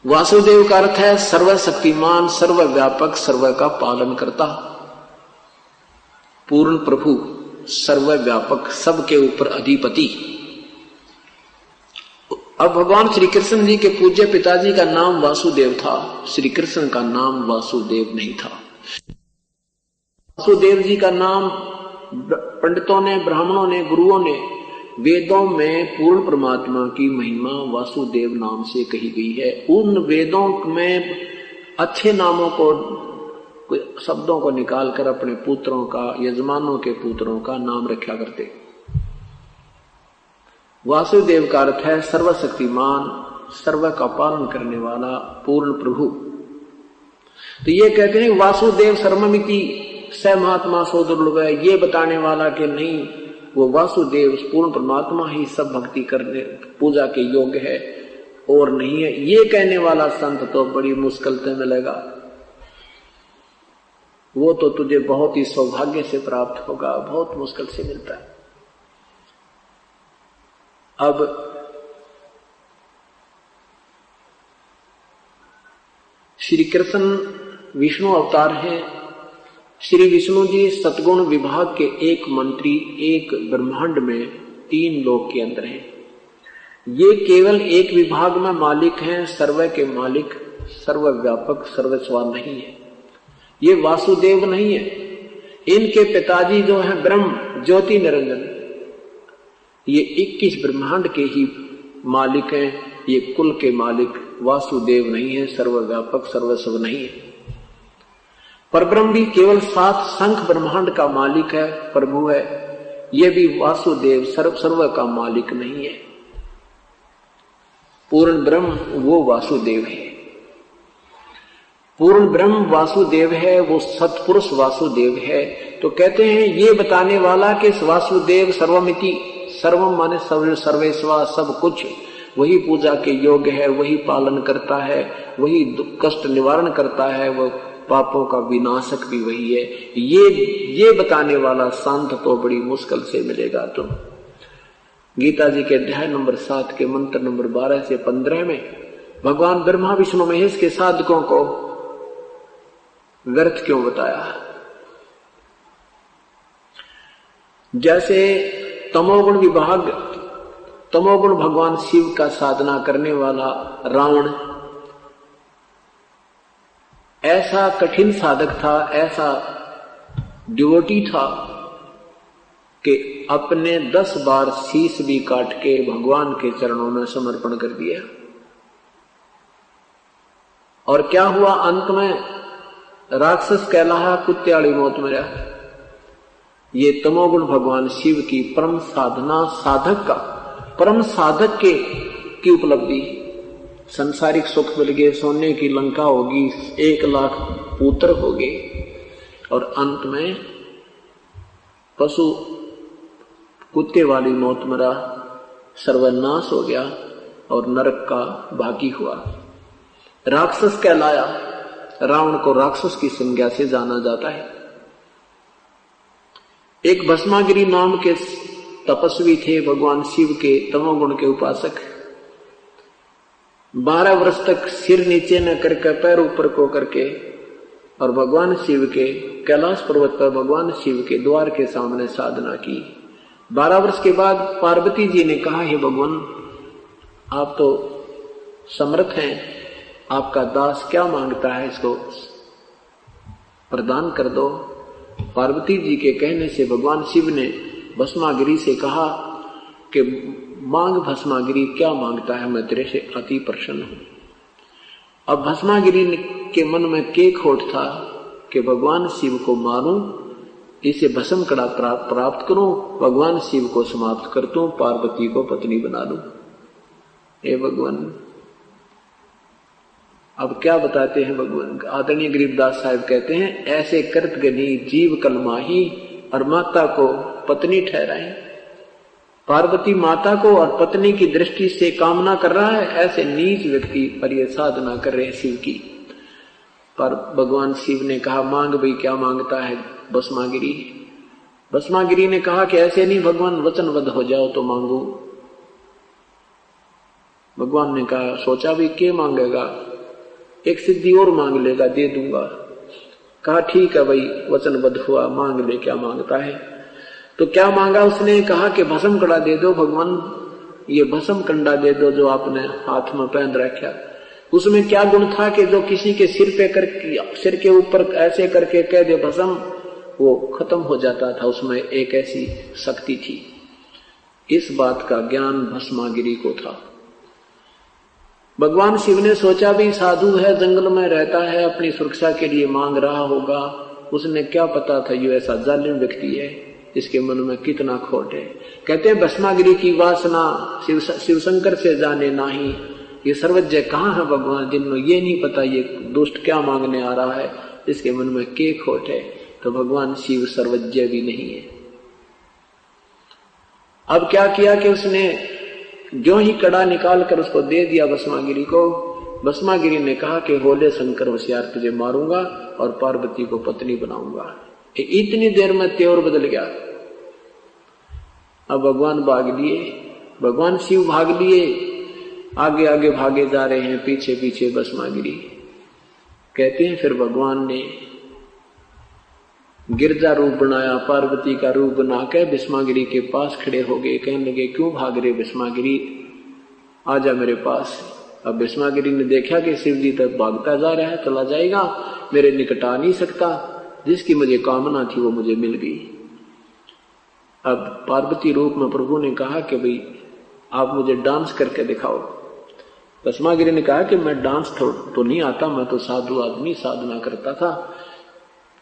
वासुदेव का अर्थ है सर्वशक्तिमान, सर्वव्यापक, सर्व का पालन करता, पूर्ण प्रभु, सर्वव्यापक, सबके ऊपर अधिपति। अब भगवान श्री कृष्ण जी के पूज्य पिताजी का नाम वासुदेव था, श्री कृष्ण का नाम वासुदेव नहीं था। वासुदेव जी का नाम पंडितों ने, ब्राह्मणों ने, गुरुओं ने वेदों में पूर्ण परमात्मा की महिमा वासुदेव नाम से कही गई है। उन वेदों में अच्छे नामों को, शब्दों को निकालकर अपने पुत्रों का, यजमानों के पुत्रों का नाम रखा करते। वासुदेव का अर्थ है सर्वशक्तिमान, सर्व का पालन करने वाला, पूर्ण प्रभु। तो ये कहते हैं वासुदेव सर्वमिति स महात्मा सो दुर्लभ है, ये बताने वाला कि नहीं, वो वासुदेव पूर्ण परमात्मा ही सब भक्ति करने, पूजा के योग्य है और नहीं है, ये कहने वाला संत तो बड़ी मुश्किल से मिलेगा। वो तो तुझे बहुत ही सौभाग्य से प्राप्त होगा, बहुत मुश्किल से मिलता है। अब श्री कृष्ण विष्णु अवतार हैं। श्री विष्णु जी सतगुण विभाग के एक मंत्री, एक ब्रह्मांड में 3 लोक के अंदर हैं। ये केवल एक विभाग में मालिक हैं, सर्व के मालिक, सर्वव्यापक, सर्वस्वा नहीं है। ये वासुदेव नहीं है। इनके पिताजी जो हैं ब्रह्म ज्योति निरंजन, ये 21 ब्रह्मांड के ही मालिक हैं, ये कुल के मालिक वासुदेव नहीं है, सर्वव्यापक, सर्वस्व नहीं है। परब्रह्म भी केवल 7 संख ब्रह्मांड का मालिक है, प्रभु है, ये भी वासुदेव सर्व का मालिक नहीं है। पूर्ण ब्रह्म वो वासुदेव है। पूर्ण ब्रह्म वासुदेव है, वो सत्पुरुष वासुदेव है। तो कहते हैं ये बताने वाला कि वासुदेव सर्वमिति, सर्वम माने सर्वेस्वा, सब कुछ, वही पूजा के योग्य है, वही पालन करता है, वही दुख कष्ट निवारण करता है, वो पापों का विनाशक भी वही है। ये बताने वाला संत तो बड़ी मुश्किल से मिलेगा। तुम गीता जी के अध्याय नंबर 7 के मंत्र नंबर 12 से 15 में भगवान ब्रह्मा विष्णु महेश के साधकों को व्यर्थ क्यों बताया। जैसे तमोगुण विभाग, तमोगुण भगवान शिव का साधना करने वाला रावण ऐसा कठिन साधक था, ऐसा डिवोटी था कि अपने 10 बार शीश भी काट के भगवान के चरणों में समर्पण कर दिया। और क्या हुआ, अंत में राक्षस कहलाया, कुत्ते वाली मौत मरा। ये तमोगुण भगवान शिव की परम साधना, साधक का, परम साधक की उपलब्धि। संसारिक सुख मिल गए, सोने की लंका होगी, 1 लाख पुत्र हो गए, और अंत में पशु कुत्ते वाली मौत मरा, सर्वनाश हो गया और नरक का भागी हुआ। राक्षस कहलाया। रावण को राक्षस की संज्ञा से जाना जाता है। एक भस्मागिरी नाम के तपस्वी थे, भगवान शिव के तमोगुण के उपासक। 12 वर्ष तक सिर नीचे न करके पैर ऊपर को करके और भगवान शिव के कैलाश पर्वत पर भगवान शिव के द्वार के सामने साधना की। 12 वर्ष के बाद पार्वती जी ने कहा, हे भगवान, आप तो समर्थ हैं, आपका दास क्या मांगता है, इसको प्रदान कर दो। पार्वती जी के कहने से भगवान शिव ने भस्मागिरी से कहा कि मांग भस्मागिरी, क्या मांगता है, मैं तेरे से अति प्रसन्न हूं। अब भस्मागिरी के मन में के खोट था कि भगवान शिव को मारूं, इसे भस्म कड़ा प्राप्त करूं, भगवान शिव को समाप्त कर दूं, पार्वती को पत्नी बना लूं। हे भगवान, अब क्या बताते हैं भगवान। आदरणीय गरीबदास साहब कहते हैं, ऐसे कृत गनी जीव कलमाही, और माता को पत्नी ठहराए। पार्वती माता को और पत्नी की दृष्टि से कामना कर रहा है, ऐसे नीच व्यक्ति पर यह साधना कर रहे हैं शिव की। पर भगवान शिव ने कहा, मांग भाई, क्या मांगता है भस्मागिरी। भस्मागिरी ने कहा कि ऐसे नहीं भगवान, वचनबद्ध हो जाओ तो मांगू। भगवान ने कहा, सोचा भी क्या मांगेगा, एक सिद्धि और मांग लेगा, दे दूंगा। कहा ठीक है भाई, वचनबद्ध हुआ, मांग ले क्या मांगता है। तो क्या मांगा उसने, कहा कि भस्म कड़ा दे दो भगवान, ये भस्म कंडा दे दो जो आपने हाथ में पहन रखा। उसमें क्या गुण था कि जो किसी के सिर पे सिर के ऊपर ऐसे करके कह दे भस्म, वो खत्म हो जाता था। उसमें एक ऐसी शक्ति थी। इस बात का ज्ञान भस्मागिरी को था। भगवान शिव ने सोचा भी साधु है, जंगल में रहता है, अपनी सुरक्षा के लिए मांग रहा होगा। उसने क्या पता था ये ऐसा जालिम व्यक्ति है, इसके मन में कितना खोट है। कहते हैं भस्मागिरी की वासना शिव शंकर से जाने नाही। ये सर्वज्ञ कहाँ है भगवान, जिनको ये नहीं पता ये दुष्ट क्या मांगने आ रहा है, इसके मन में के खोट है। तो भगवान शिव सर्वज्ञ भी नहीं है। अब क्या किया कि उसने जो ही कड़ा निकाल कर उसको दे दिया भस्मागिरी को। भस्मागिरी ने कहा कि होले शंकर होशियार, तुझे मारूंगा और पार्वती को पत्नी बनाऊंगा। इतनी देर में त्योर बदल गया। अब भगवान भाग लिए, भगवान शिव भाग लिए, आगे आगे भागे जा रहे हैं, पीछे पीछे भस्मागिरी। कहते हैं फिर भगवान ने गिरजा रूप बनाया, पार्वती का रूप बना के भस्मागिरी के पास खड़े हो गए। कहने लगे, क्यों भाग रहे भस्मागिरी, आजा मेरे पास। अब भस्मागिरी ने देखा कि शिव जी तक भागता जा रहा है, चला जाएगा, मेरे निकट आ नहीं सकता। जिसकी मुझे कामना थी वो मुझे मिल गई। अब पार्वती रूप में प्रभु ने कहा कि भाई आप मुझे डांस करके दिखाओ। भस्मागिरी ने कहा कि मैं डांस तो नहीं आता, मैं तो साधु आदमी, साधना करता था।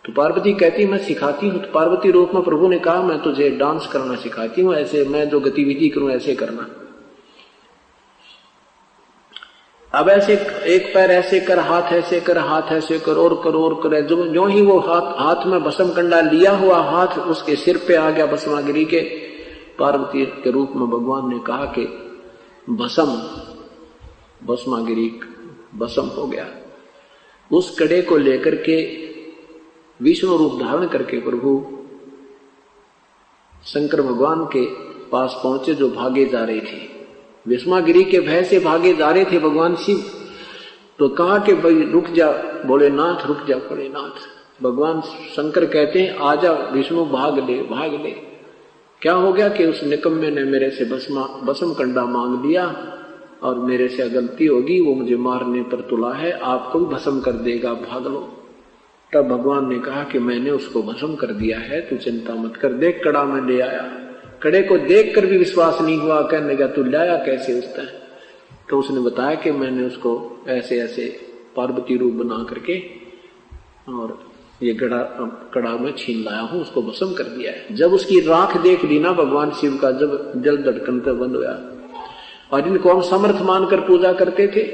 तो पार्वती कहती मैं सिखाती हूँ। तो पार्वती रूप में प्रभु ने कहा मैं तुझे डांस करना सिखाती हूँ, ऐसे मैं जो गतिविधि करूं ऐसे करना। अब ऐसे एक पैर ऐसे कर, हाथ ऐसे कर, हाथ ऐसे कर, और कर और कर। जो ही वो हाथ में भस्म कंडा लिया हुआ हाथ उसके सिर पे आ गया भस्मागिरी के। पार्वती के रूप में भगवान ने कहा कि भस्मागिरी भस्म हो गया। उस कड़े को लेकर के विष्णु रूप धारण करके प्रभु शंकर भगवान के पास पहुंचे जो भागे जा रहे थे। भस्मागिरी के भय से भागे जा रहे थे भगवान शिव। तो कहा कि भाई रुक जा भोलेनाथ, रुक जा भोलेनाथ। भगवान शंकर कहते हैं आजा विष्णु, भाग ले भाग ले। क्या हो गया कि उस निकम्मे ने मेरे से भस्म कंडा मांग लिया और मेरे से गलती होगी, वो मुझे मारने पर तुला है, आपको भी भस्म कर देगा, भाग लो। तब भगवान ने कहा कि मैंने उसको भस्म कर दिया है, तू चिंता मत कर। देख कड़ा मैं ले आया। कड़े को देख कर भी विश्वास नहीं हुआ, कहने लगा तू लाया कैसे उसका। तो उसने बताया कि मैंने उसको ऐसे ऐसे पार्वती रूप बना करके और ये कड़ा में छीन लाया हूं, उसको भस्म कर दिया है। जब उसकी राख देख ली ना भगवान शिव का, जब जल धड़कन पे बंद हुआ। और इनको हम समर्थ मानकर पूजा करते थे।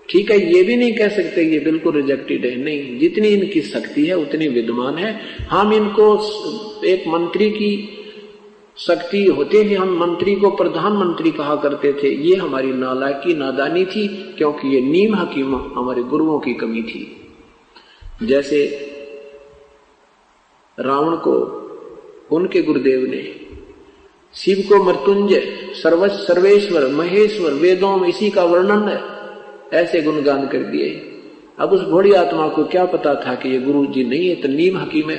ठीक है, ये भी नहीं कह सकते ये बिल्कुल रिजेक्टेड है, नहीं, जितनी इनकी शक्ति है उतनी विद्यमान है। हम इनको एक मंत्री की शक्ति होते ही हम मंत्री को प्रधानमंत्री कहा करते थे। ये हमारी नालायकी नादानी थी, क्योंकि ये नीम हकीम हमारे गुरुओं की कमी थी। जैसे रावण को उनके गुरुदेव ने शिव को मृत्युंजय, सर्वेश्वर, महेश्वर, वेदों में इसी का वर्णन है, ऐसे गुणगान कर दिए। अब उस भोली आत्मा को क्या पता था कि ये गुरु जी नहीं है, तो नीम हकीम है।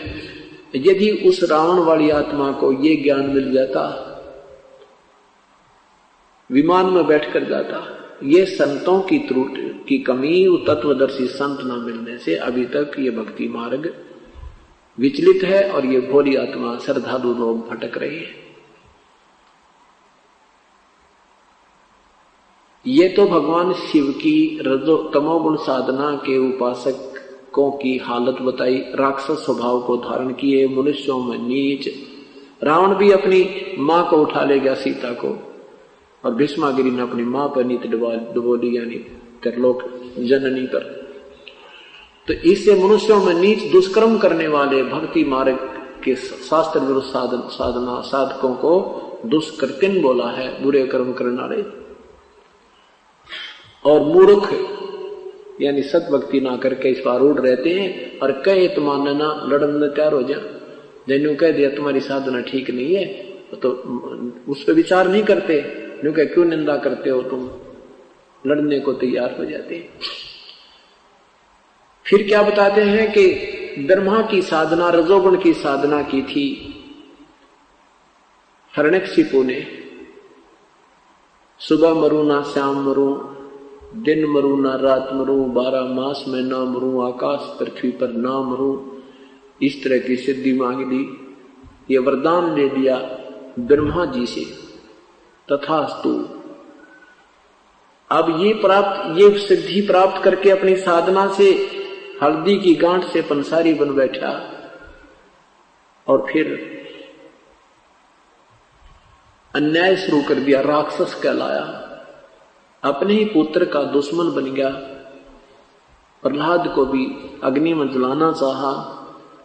यदि उस रावण वाली आत्मा को ये ज्ञान मिल जाता, विमान में बैठकर जाता। ये संतों की त्रुटि की कमी, तत्वदर्शी संत न मिलने से अभी तक ये भक्ति मार्ग विचलित है और ये भोली आत्मा श्रद्धालु लोग भटक रहे हैं। ये तो भगवान शिव की रजो तमोगुण साधना के उपासकों की हालत बताई। राक्षस स्वभाव को धारण किए, मनुष्यों में नीच। रावण भी अपनी मां को उठा ले गया, सीता को, और भस्मागिरी ने अपनी मां पर नीत डुबो दी, यानी त्रिलोक जननी पर। तो इससे मनुष्यों में नीच दुष्कर्म करने वाले भक्ति मार्ग के शास्त्र विरुद्ध साधना साधकों को दुष्कृतिन बोला है, बुरे कर्म करने वाले। और मूर्ख यानी सत भक्ति ना करके इस पर रूढ़ रहते हैं और कहे तो मानना लड़न में तैयार हो जाए। जैनू कह दिया तुम्हारी साधना ठीक नहीं है तो उस पर विचार नहीं करते, यूं कह क्यों निंदा करते हो, तुम लड़ने को तैयार हो जाते। फिर क्या बताते हैं कि ब्रह्मा की साधना रजोगुण की साधना की थी हिरण्यकशिपु ने। सुबह मरूं ना श्याम मरूं, दिन मरूं ना रात मरूं, 12 मास में ना मरूं, आकाश पृथ्वी पर ना मरूं, इस तरह की सिद्धि मांग ली। ये वरदान ले लिया ब्रह्मा जी से, तथास्तु। अब ये सिद्धि प्राप्त करके अपनी साधना से हल्दी की गांठ से पंसारी बन बैठा और फिर अन्याय शुरू कर दिया, राक्षस कहलाया, अपने ही पुत्र का दुश्मन बन गया। प्रहलाद को भी अग्नि में जलाना चाहा,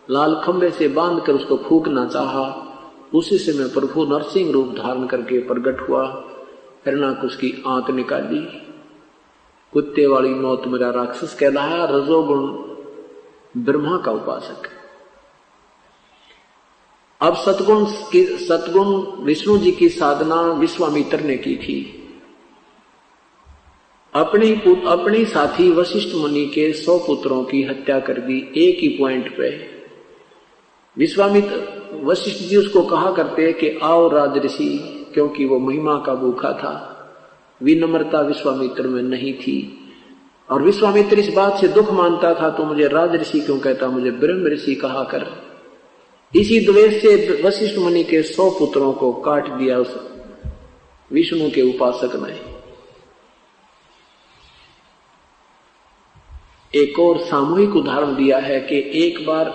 लाल खंबे से बांधकर उसको फूकना चाहा। उसी समय प्रभु नरसिंह रूप धारण करके प्रकट हुआ, हिरण्याकुश की आंत निकाली, कुत्ते वाली मौत मेरा राक्षस कहलाया, रजोगुण ब्रह्मा का उपासक। अब सतगुण विष्णु जी की साधना विश्वामित्र ने की थी। अपने साथी वशिष्ठ मुनि के 100 पुत्रों की हत्या कर दी एक ही पॉइंट पे। वशिष्ठ जी उसको कहा करते कि आओ राजऋषि, क्योंकि वो महिमा का भूखा था, विनम्रता विश्वामित्र में नहीं थी। और विश्वामित्र इस बात से दुख मानता था, तो मुझे राजऋषि क्यों कहता, मुझे ब्रह्म ऋषि कहा कर। इसी द्वेष से वशिष्ठ मुनि के 100 पुत्रों को काट दिया उस विष्णु के उपासक ने। एक और सामूहिक उदाहरण दिया है कि एक बार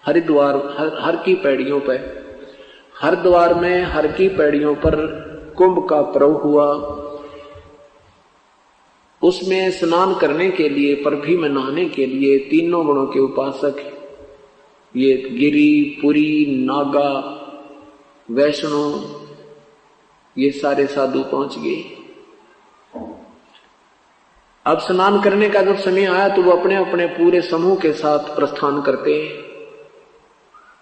हरिद्वार हर की पैड़ियों पर, हरिद्वार में हर की पैड़ियों पर कुंभ का पर्व हुआ। उसमें स्नान करने के लिए, पृथ्वी में नहाने के लिए तीनों गुणों के उपासक, ये गिरि, पुरी, नागा, वैष्णव, ये सारे साधु पहुंच गए। अब स्नान करने का जब समय आया तो वो अपने अपने पूरे समूह के साथ प्रस्थान करते।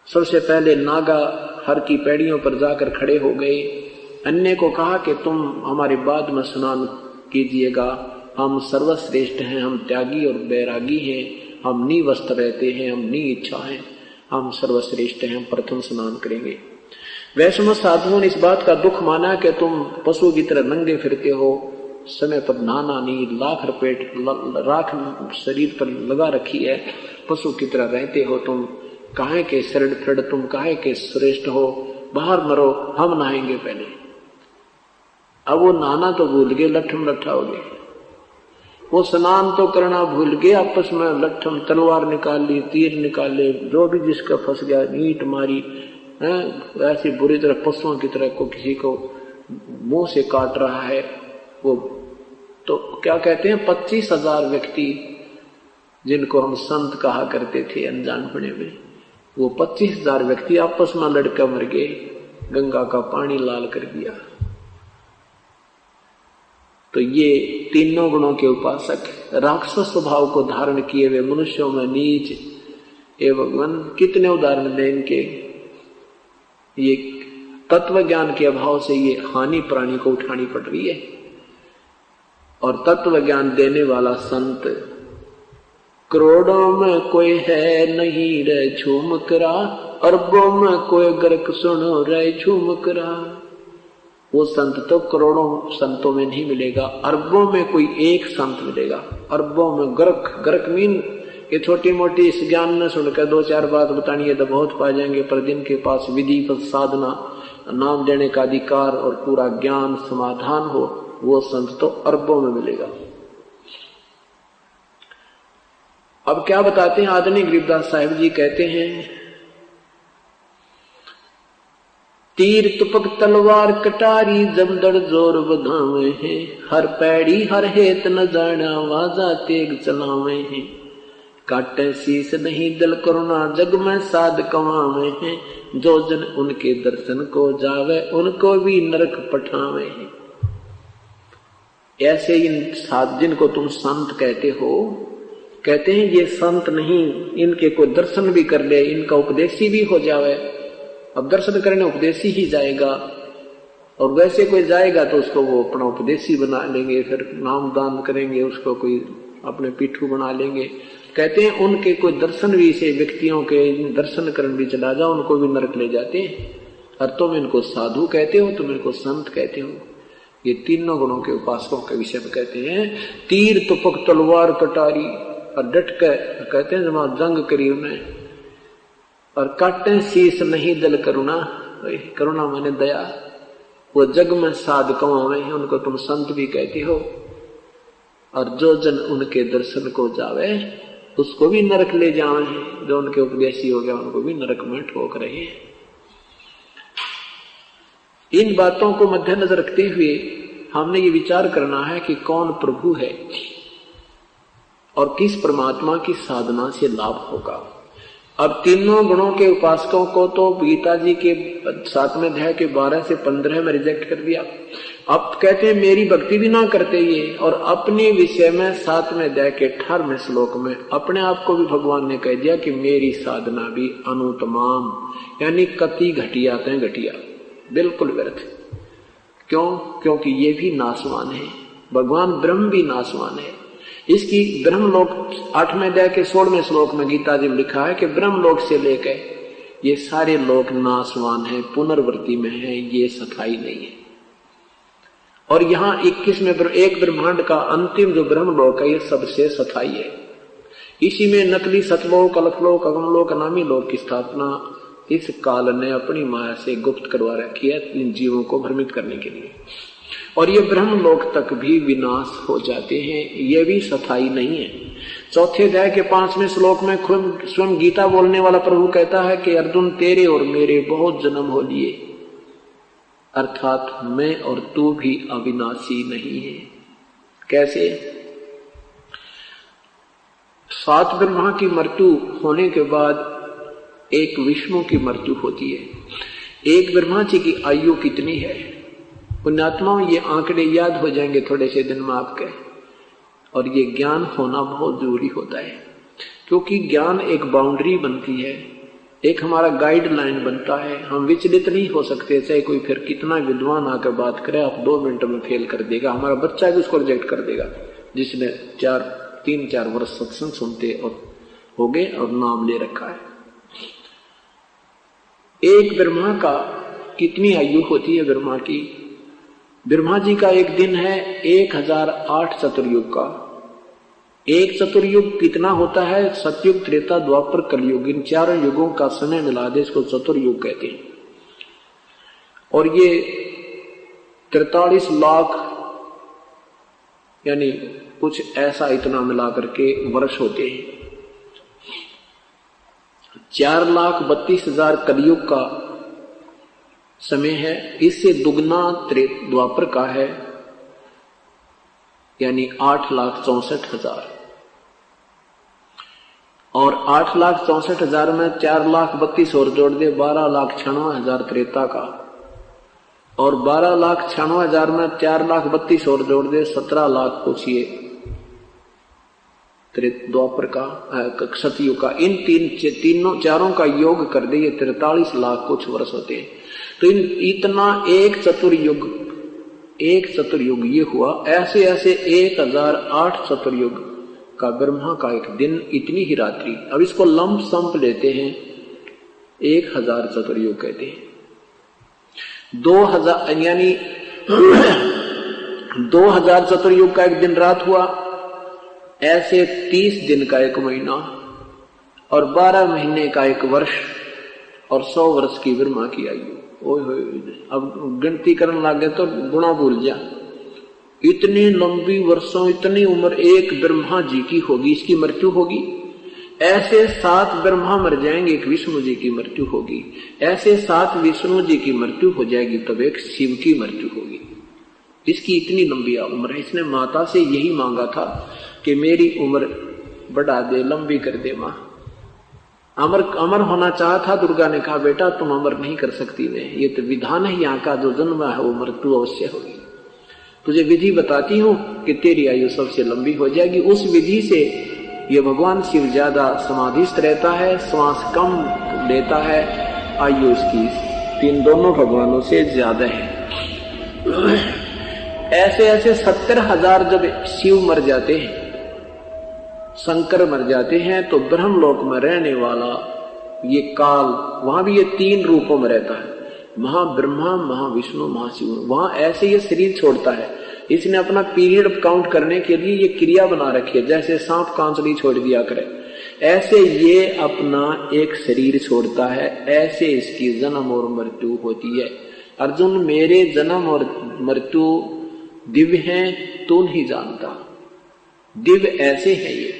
सबसे पहले नागा हर की पैड़ियों पर जाकर खड़े हो गए। अन्य को कहा कि तुम हमारे बाद में स्नान कीजिएगा, हम सर्वश्रेष्ठ हैं, हम त्यागी और बैरागी हैं, हम निवस्त्र रहते हैं, हम नि इच्छा हैं, हम सर्वश्रेष्ठ हैं, हम प्रथम स्नान करेंगे। वैष्णव साधुओं ने इस बात का दुख माना कि तुम पशु की तरह नंगे फिरते हो, समय पर नहाना नहीं, राख शरीर पर लगा रखी है, पशु की तरह रहते हो, तुम काहे के शरण फिर, तुम काहे के श्रेष्ठ हो, बाहर मरो, हम नहाएंगे पहले। अब वो नहाना तो भूल गए, लट्ठम लट्ठा हो गए। वो स्नान तो करना भूल गए, आपस में लट्ठम, तलवार निकाल ली, तीर निकाले, जो भी जिसका फंस गया ईंट मारी, ऐसी बुरी तरह पशुओं की तरह को किसी को मुंह से काट रहा है। वो तो क्या कहते हैं, 25,000 व्यक्ति जिनको हम संत कहा करते थे अनजानपने में, वो 25,000 व्यक्ति आपस में लड़का मर गए, गंगा का पानी लाल कर दिया। तो ये तीनों गुणों के उपासक, राक्षस स्वभाव को धारण किए हुए मनुष्यों में नीच एवं कितने उदाहरण दें इनके। ये तत्व ज्ञान के अभाव से ये हानि प्राणी को उठानी पड़ रही है। और तत्व ज्ञान देने वाला संत, करोड़ों में कोई है नहीं रे झूम करा, अरबों में कोई गर्क सुनो रे झूम करा। वो संत तो करोड़ों संतों में नहीं मिलेगा, अरबों में कोई एक संत मिलेगा। अरबों में गर्क मीन ये छोटी मोटी इस ज्ञान न सुनकर 2-4 बात बतानी है तो बहुत पा जाएंगे, पर जिनके पास विधि पर साधना, नाम देने का अधिकार और पूरा ज्ञान समाधान हो, वो संत तो अरबों में मिलेगा। अब क्या बताते हैं आदरणीय गरीबदास साहिब जी, कहते हैं तीर तुपक तलवार कटारी जमदड़ जोर बधावे हैं, हर पैड़ी हर हेत न जाना वाजा तेग चलावे हैं, काटे शीस नहीं दिल करुणा जग में साध कमावे हैं, जो जन उनके दर्शन को जावे उनको भी नरक पठावे हैं। ऐसे इन साध जिनको तुम संत कहते हो, कहते हैं ये संत नहीं, इनके कोई दर्शन भी कर ले, इनका उपदेशी भी हो जावे। अब दर्शन करने उपदेशी ही जाएगा, और वैसे कोई जाएगा तो उसको वो अपना उपदेशी बना लेंगे, फिर नाम दान करेंगे, उसको कोई अपने पीठू बना लेंगे। कहते हैं उनके कोई दर्शन भी से व्यक्तियों के दर्शन करने भी चला जाओ, उनको भी नरक ले जाते हैं। और तुम इनको साधु कहते हो, तुम इनको संत कहते हो। ये तीनों गुणों के उपासकों के विषय में कहते हैं। तीर तुपक तलवार कटारी, और डट कर कहते हैं जमा जंग करी उन्हें, और काटे शीश नहीं दल करुणा। करुणा माने दया। वो जग में साधकों में उनको तुम संत भी कहते हो, और जो जन उनके दर्शन को जावे उसको भी नरक ले जावे हैं। जो उनके उपदेशी हो गया उनको भी नरक में ठोक रहे हैं। इन बातों को मद्देनजर रखते हुए हमने ये विचार करना है कि कौन प्रभु है और किस परमात्मा की साधना से लाभ होगा। अब तीनों गुणों के उपासकों को तो गीता जी के 7वें अध्याय के 12 से 15 में रिजेक्ट कर दिया। अब कहते हैं मेरी भक्ति भी ना करते ये, और अपने विषय में 7वें अध्याय के 18वें श्लोक में अपने आप को भी भगवान ने कह दिया कि मेरी साधना भी अनुतमाम, यानी कति घटिया तय घटिया, बिल्कुल व्यर्थ। क्यों? क्योंकि ये भी नाशवान है। भगवान ब्रह्म भी नाशवान है। इसकी ब्रह्मलोक 8वें अध्याय के 16वें श्लोक में गीता जी में लिखा है कि ब्रह्मलोक से लेकर ये सारे लोक नाशवान है, पुनर्वृत्ति में है, ये सफाई नहीं है। और यहाँ 21वें एक ब्रह्मांड का अंतिम जो ब्रह्मलोक है ये सबसे सफाई है। इसी में नकली सतलोक, अलखलोक, अगमलोक, अनामी लोक की स्थापना इस काल ने अपनी माया से गुप्त करवा रखी है इन जीवों को भ्रमित करने के लिए। और ये ब्रह्मलोक तक भी विनाश हो जाते हैं, ये भी सफाई नहीं है। 4थे अध्याय के 5वें श्लोक में स्वयं गीता बोलने वाला प्रभु कहता है कि अर्जुन तेरे और मेरे बहुत जन्म हो लिए, अर्थात मैं और तू भी अविनाशी नहीं है। कैसे? 7 ब्रह्मा की मृत्यु होने के बाद एक विष्णु की मृत्यु होती है। एक ब्रह्मा जी की आयु कितनी है? पुण्यात्माओं ये आंकड़े याद हो जाएंगे थोड़े से दिन में आपके, और ये ज्ञान होना बहुत जरूरी होता है, क्योंकि ज्ञान एक बाउंड्री बनती है, एक हमारा गाइडलाइन बनता है। हम विचलित नहीं हो सकते, चाहे कोई फिर कितना विद्वान आकर बात करे, आप 2 मिनट में फेल कर देगा। हमारा बच्चा भी उसको रिजेक्ट कर देगा, जिसने 3-4 वर्ष सत्संग सुनते और हो गए और नाम ले रखा है। एक ब्रह्मा का कितनी आयु होती है? ब्रह्मा की, ब्रह्मा जी का एक दिन है 1008 चतुर्युग का। एक चतुर्युग कितना होता है? सतयुग, त्रेता, द्वापर, कलयुग, इन 4 युगों का समय मिला दे इसको चतुर्युग कहते हैं। और ये 43 लाख यानी कुछ ऐसा इतना मिला करके वर्ष होते हैं। 4,32,000 कलयुग का समय है, इससे दुगना द्वापर का है, यानी 8,64,000। और 8,64,000 में 4,32,000 और जोड़ दे 12,96,000 त्रेता का, और 12,96,000 में 4,32,000 और जोड़ दे 17 लाख कुछ ये द्वापर का, सतयुग का। इन चारों का योग कर दे ये 43 लाख कुछ वर्ष होते हैं। तो इतना एक चतुर्युग ये हुआ। ऐसे ऐसे 1008 चतुर्युग का ब्रह्मा का एक दिन, इतनी ही रात्रि। अब इसको लंप संप लेते हैं, 1000 चतुर्युग कहते हैं। 2000 यानी 2000 चतुर्युग का एक दिन रात हुआ। ऐसे 30 दिन का एक महीना, और 12 महीने का एक वर्ष, और 100 वर्ष की ब्रह्मा की आयु। ओए होए, अब गिनती करने लगे तो गुणा भूल जा। इतनी लंबी वर्षों, इतनी उम्र एक ब्रह्मा जी की होगी, इसकी मृत्यु होगी। ऐसे 7 ब्रह्मा मर जाएंगे, एक विष्णु जी की मृत्यु होगी। ऐसे 7 विष्णु जी की मृत्यु हो जाएगी, तब एक शिव की मृत्यु होगी। इसकी इतनी लंबी उम्र है। इसने माता से यही मांगा था कि मेरी उम्र बढ़ा दे, लंबी कर दे मां। अमर होना चाहा था। दुर्गा ने कहा बेटा तुम अमर नहीं कर सकती मैं, ये तो विधान है यहाँ का, जो जन्म है वो मृत्यु अवश्य होगी। तुझे विधि बताती हूँ कि तेरी आयु सबसे लंबी हो जाएगी। उस विधि से ये भगवान शिव ज्यादा समाधिस्थ रहता है, श्वास कम लेता है, आयु इसकी तीन दोनों भगवानों से ज्यादा है। ऐसे ऐसे 70,000 जब शिव मर जाते हैं, शंकर मर जाते हैं, तो ब्रह्मलोक में रहने वाला ये काल, वहां भी ये तीन रूपों में रहता है, महाब्रह्मा, महाविष्णु, महाशिव। वहां ऐसे ये शरीर छोड़ता है। इसने अपना पीरियड काउंट करने के लिए ये क्रिया बना रखी है, जैसे सांप कांचड़ी छोड़ दिया करे, ऐसे ये अपना एक शरीर छोड़ता है, ऐसे इसकी जन्म और मृत्यु होती है। अर्जुन, मेरे जन्म और मृत्यु दिव्य हैं, तू नहीं जानता, दिव्य ऐसे है ये।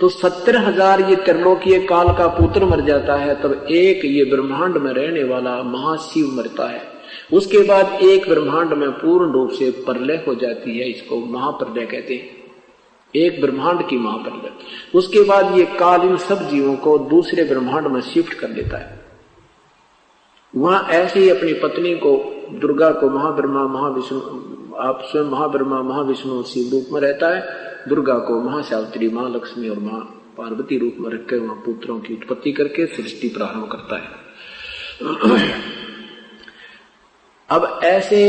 तो 70,000 ये त्रिलोकीय काल का पुत्र मर जाता है, तब एक ये ब्रह्मांड में रहने वाला महाशिव मरता है। उसके बाद एक ब्रह्मांड में पूर्ण रूप से प्रलय हो जाती है, इसको महाप्रलय कहते हैं, एक ब्रह्मांड की महाप्रलय। उसके बाद ये काल इन सब जीवों को दूसरे ब्रह्मांड में शिफ्ट कर देता है। वहां ऐसे ही अपनी पत्नी को, दुर्गा को महाब्रह्मा महाविष्णु, आप स्वयं महाब्रह्मा महाविष्णु शिव रूप में रहता है, दुर्गा को महासावित्री, महालक्ष्मी और मां पार्वती रूप में रखकर वहां पुत्रों की उत्पत्ति करके सृष्टि प्रारंभ करता है। अब ऐसे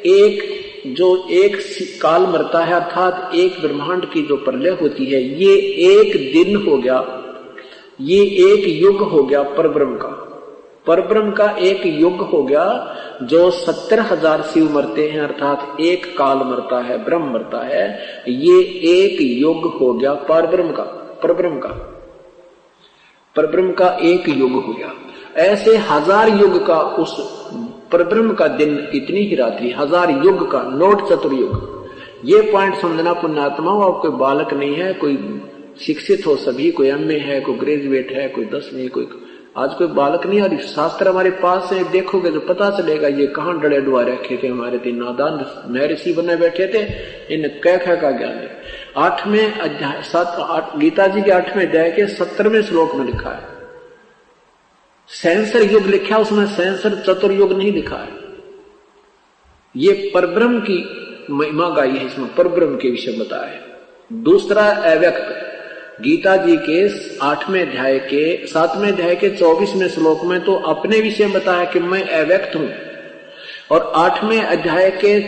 एक काल मरता है, अर्थात एक ब्रह्मांड की जो प्रलय होती है, ये एक दिन हो गया, ये एक युग हो गया परब्रह्म का। परब्रह्म का एक युग हो गया, जो 70,000 शिव मरते हैं, अर्थात एक काल मरता है, ब्रह्म मरता है, ये एक युग हो गया परब्रह्म का। परब्रह्म का एक युग हो गया। ऐसे 1000 युग का उस परब्रह्म का दिन, इतनी ही रात्रि, 1000 युग का, नोट चतुर्युग। ये पॉइंट समझना पुण्यात्मा, आप कोई बालक नहीं है, कोई शिक्षित हो सभी, कोई एमए है, कोई ग्रेजुएट है, कोई 10वीं, कोई आज कोई बालक नहीं। और शास्त्र हमारे पास है, देखोगे तो पता चलेगा ये कहाँ डरे डुआ रखे थे हमारे 3 नादान महर्षि बने बैठे थे, इन कह का ज्ञान है। 8वें अध्याय 7 गीता जी के 8वें अध्याय के 17वें श्लोक में लिखा है, सेंसर युग लिखा, उसमें सेंसर चतुर्युग नहीं लिखा है। ये परब्रह्म की महिमा गाई है, इसमें परब्रह्म के विषय बताया है। दूसरा अव्यक्त, गीता जी के 8वें अध्याय के 7वें अध्याय के 24वें श्लोक में तो अपने विषय बताया कि मैं अव्यक्त हूं, और 8वें अध्याय के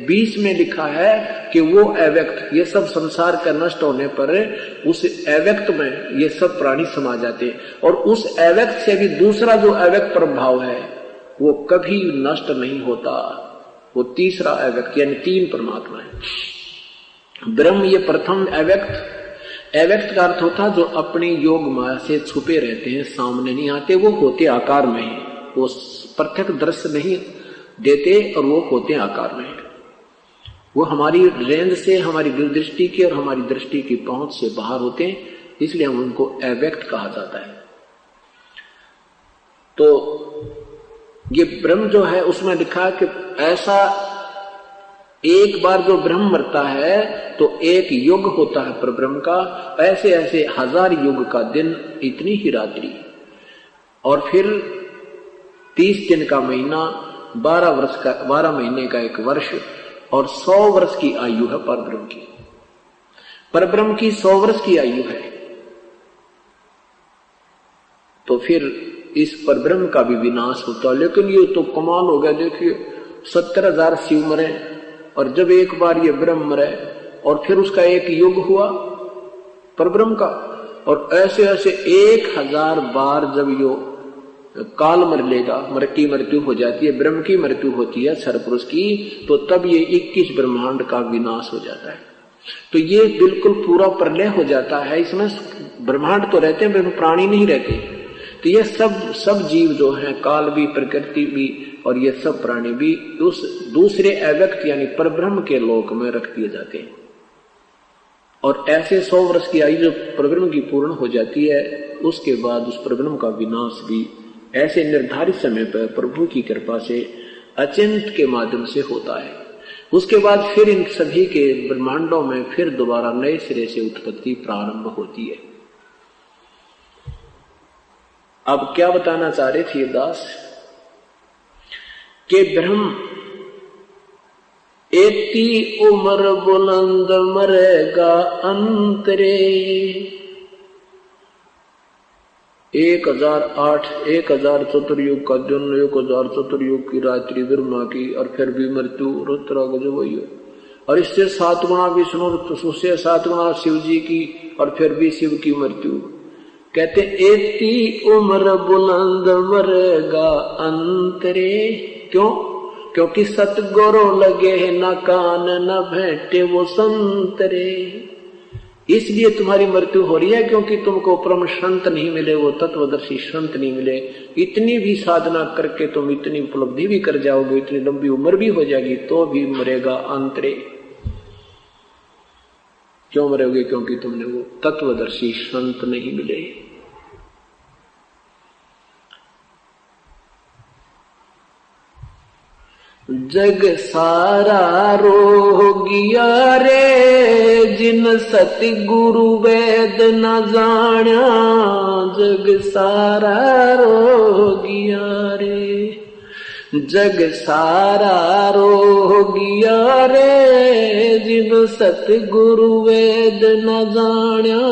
20 में लिखा है कि वो अव्यक्त, ये सब संसार का नष्ट होने पर उस अव्यक्त में ये सब प्राणी समा जाते हैं, और उस अव्यक्त से भी दूसरा जो अव्यक्त प्रभाव है वो कभी नष्ट नहीं होता, वो तीसरा अव्यक्त, यानी 3 परमात्मा है। ब्रह्म ये प्रथम अव्यक्त, अव्यक्त का अर्थ होता जो अपने योग माया से छुपे रहते हैं, सामने नहीं आते, वो होते आकार में है, वो प्रत्यक्ष दृश्य नहीं देते, और वो होते आकार में है। वो हमारी रेंज से, हमारी दूरदृष्टि की और हमारी दृष्टि की पहुंच से बाहर होते हैं, इसलिए हम उनको अव्यक्त कहा जाता है। तो ये ब्रह्म जो है, उसमें लिखा है कि ऐसा एक बार जो ब्रह्म मरता है तो एक युग होता है परब्रह्म का, ऐसे ऐसे 1000 युग का दिन, इतनी ही रात्रि, और फिर 30 दिन का महीना, 12 महीने का एक वर्ष, और 100 वर्ष की आयु है परब्रह्म की। परब्रह्म की 100 वर्ष की आयु है। तो फिर इस परब्रह्म का भी विनाश होता। लेकिन ये तो कमाल हो गया, देखिए 70,000 शिव मरे, और जब एक बार ये ब्रह्म मरे और फिर उसका एक युग हुआ परब्रह्म का, और ऐसे ऐसे 1000 बार जब यो काल मर लेगा, की मृत्यु हो जाती है, ब्रह्म की मृत्यु होती है क्षर पुरुष की, तो तब ये 21 ब्रह्मांड का विनाश हो जाता है। तो ये बिल्कुल पूरा प्रलय हो जाता है। इसमें ब्रह्मांड तो रहते हैं, प्राणी नहीं रहते। तो ये सब जीव जो हैं, काल भी, प्रकृति भी, और ये सब प्राणी भी उस दूसरे अव्यक्त यानी परब्रह्म के लोक में रख दिए जाते हैं। और ऐसे 100 वर्ष की आयु जो परब्रह्म की पूर्ण हो जाती है, उसके बाद उस परब्रह्म का विनाश भी ऐसे निर्धारित समय पर प्रभु की कृपा से अचिंत के माध्यम से होता है। उसके बाद फिर इन सभी के ब्रह्मांडों में फिर दोबारा नए सिरे से उत्पत्ति प्रारंभ होती है। अब क्या बताना चाह रहे थे दास के ब्रह्म एती उम्र बुलंद मरेगा अंतरे। 1008 चतुर्युग का दिन, 1000 चतुर्युग की रात्रि ब्रह्मा की, और फिर भी मृत्यु रुद्र वही हो। और इससे 7 गुना विष्णु, उससे 7 गुना शिव जी की, और फिर भी शिव की मृत्यु। कहते एती उम्र बुलंद मरेगा अंतरे। क्यों? क्योंकि सतगुरु लगे न कान न भेंटे वो संतरे। इसलिए तुम्हारी मृत्यु हो रही है, क्योंकि तुमको परम संत नहीं मिले, वो तत्वदर्शी संत नहीं मिले। इतनी भी साधना करके तुम इतनी उपलब्धि भी कर जाओगे, इतनी लंबी उम्र भी हो जाएगी, तो भी मरेगा अंतरे। क्यों मरोगे? क्योंकि तुमने वो तत्वदर्शी संत नहीं मिले। जग सारा रोगिया रे, जिन सतगुरु वेद न जान्या। जग सारा रोगिया रे, जग सारा रोगिया रे, जिन सतगुरु वेद न जान्या।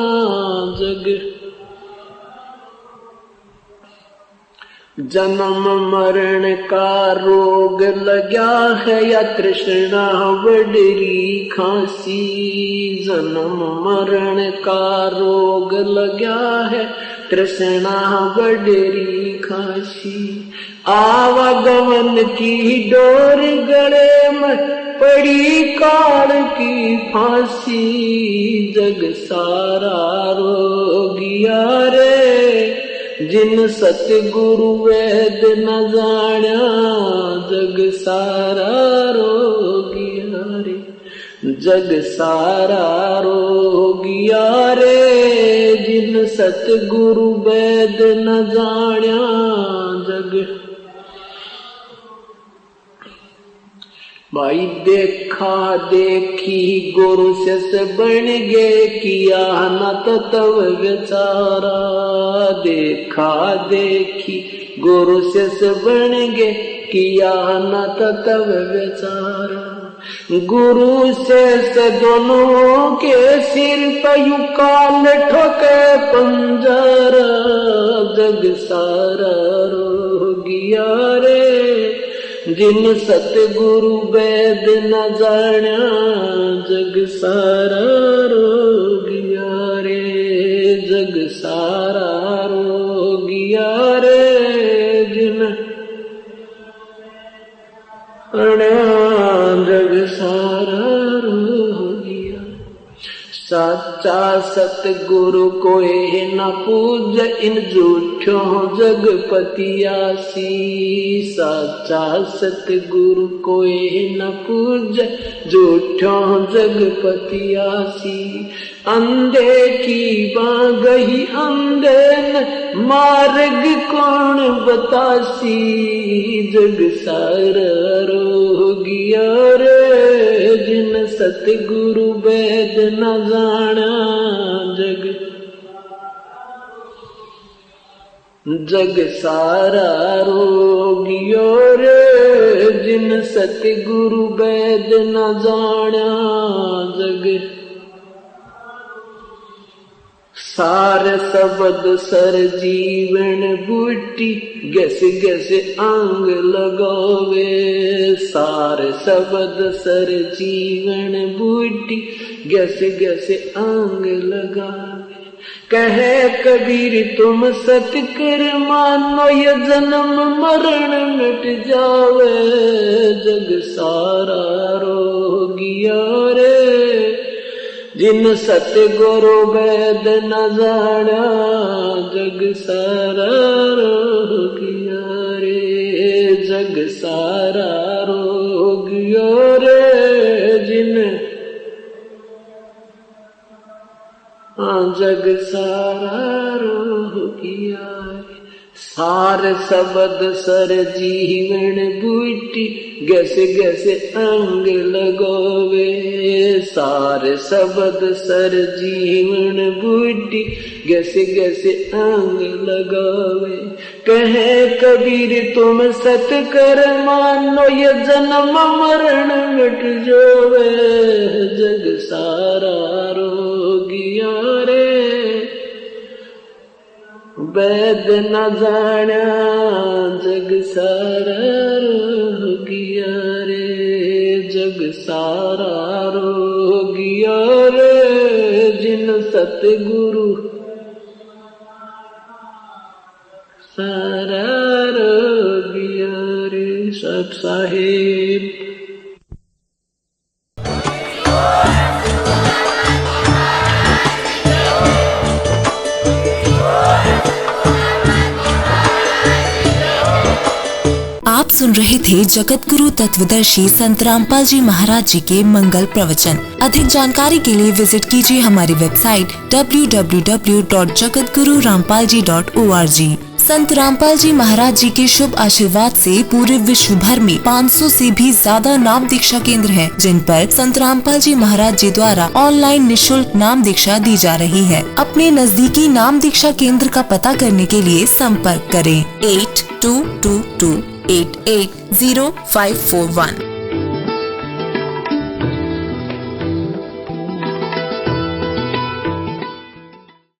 जग जन्म मरण का रोग लग्या है, या तृष्णा बडरी खांसी। जन्म मरण का रोग लग्या है, तृष्णा बडरी खांसी। आवागमन की डोर गले में पड़ी काल की फांसी। जग सारा रोगिया रे, जिन सतगुरु वेद न जान्या। जग सारा रोगिया रे, जग सारा रोगिया रे, जिन सतगुरु वेद न जान्या। जग भाई देखा देखी गुरु से बन गे, किया न तत्व विचारा। देखा देखी गुरु से बन गे, किया न तत्व विचारा। गुरु से दोनों के सिर पर यूं काल ठोके पंजरा। जग सारा रोगिया रे, जिन सतगुरु वेद न जान्या। जग सारा रोगिया रे, जग सारा रोगिया रे, जिन जग सारा रोगिया। साचा सतगुरु कोई न पूज, इन झूठों जगपतियासी। साचा सतगुरु कोई न पूज, झूठों जगपतियासी। अंधे की बागही अंधे न, मार्ग कौन बतासी। जग सारा रोगिया रे, जिन सतगुरु वेद न जाना। जग सारा रोगियो रे, जिन सतगुरु वेद न जाना। जग सार शब्द सर जीवन बूटी, गस गस अंग लगावे। सार शब्द सर जीवन बूटी, गस गस अंग लगावे। कहे कबीर तुम सतकर मानो, ये जन्म मरण मिट जावे। जग सारा रोगिया रे, जिन सतगुरु वेद न जाना। जग सारा रोगिया रे, जग सारा रोगिया रे, जिन जग सारा रोगिया रे। सार शब्द सर जीवन बूटी गैसे गैसे अंग लगोवे, सार शब्द सर जीवन बूटी गैसे गैसे अंग लगावे। कहे कबीर तुम सत कर मानो, ये जन्म मरण मिट जोवे, जग सारा रोगिया रे वैद न जाना, जग सारा रोगिया रे, जग सारा रोगिया रे, जिन सतगुरु सारा रोगिया रे। सत साहेब आप सुन रहे थे जगत गुरु तत्वदर्शी संत रामपाल जी महाराज जी के मंगल प्रवचन। अधिक जानकारी के लिए विजिट कीजिए हमारी वेबसाइट www.jagatgururampalji.org। संत रामपाल जी महाराज जी के शुभ आशीर्वाद से पूरे विश्व भर में 500 से भी ज्यादा नाम दीक्षा केंद्र हैं, जिन पर संत रामपाल जी महाराज जी द्वारा ऑनलाइन निशुल्क नाम दीक्षा दी जा रही है। अपने नजदीकी नाम दीक्षा केंद्र का पता करने के लिए संपर्क करें 8222880541।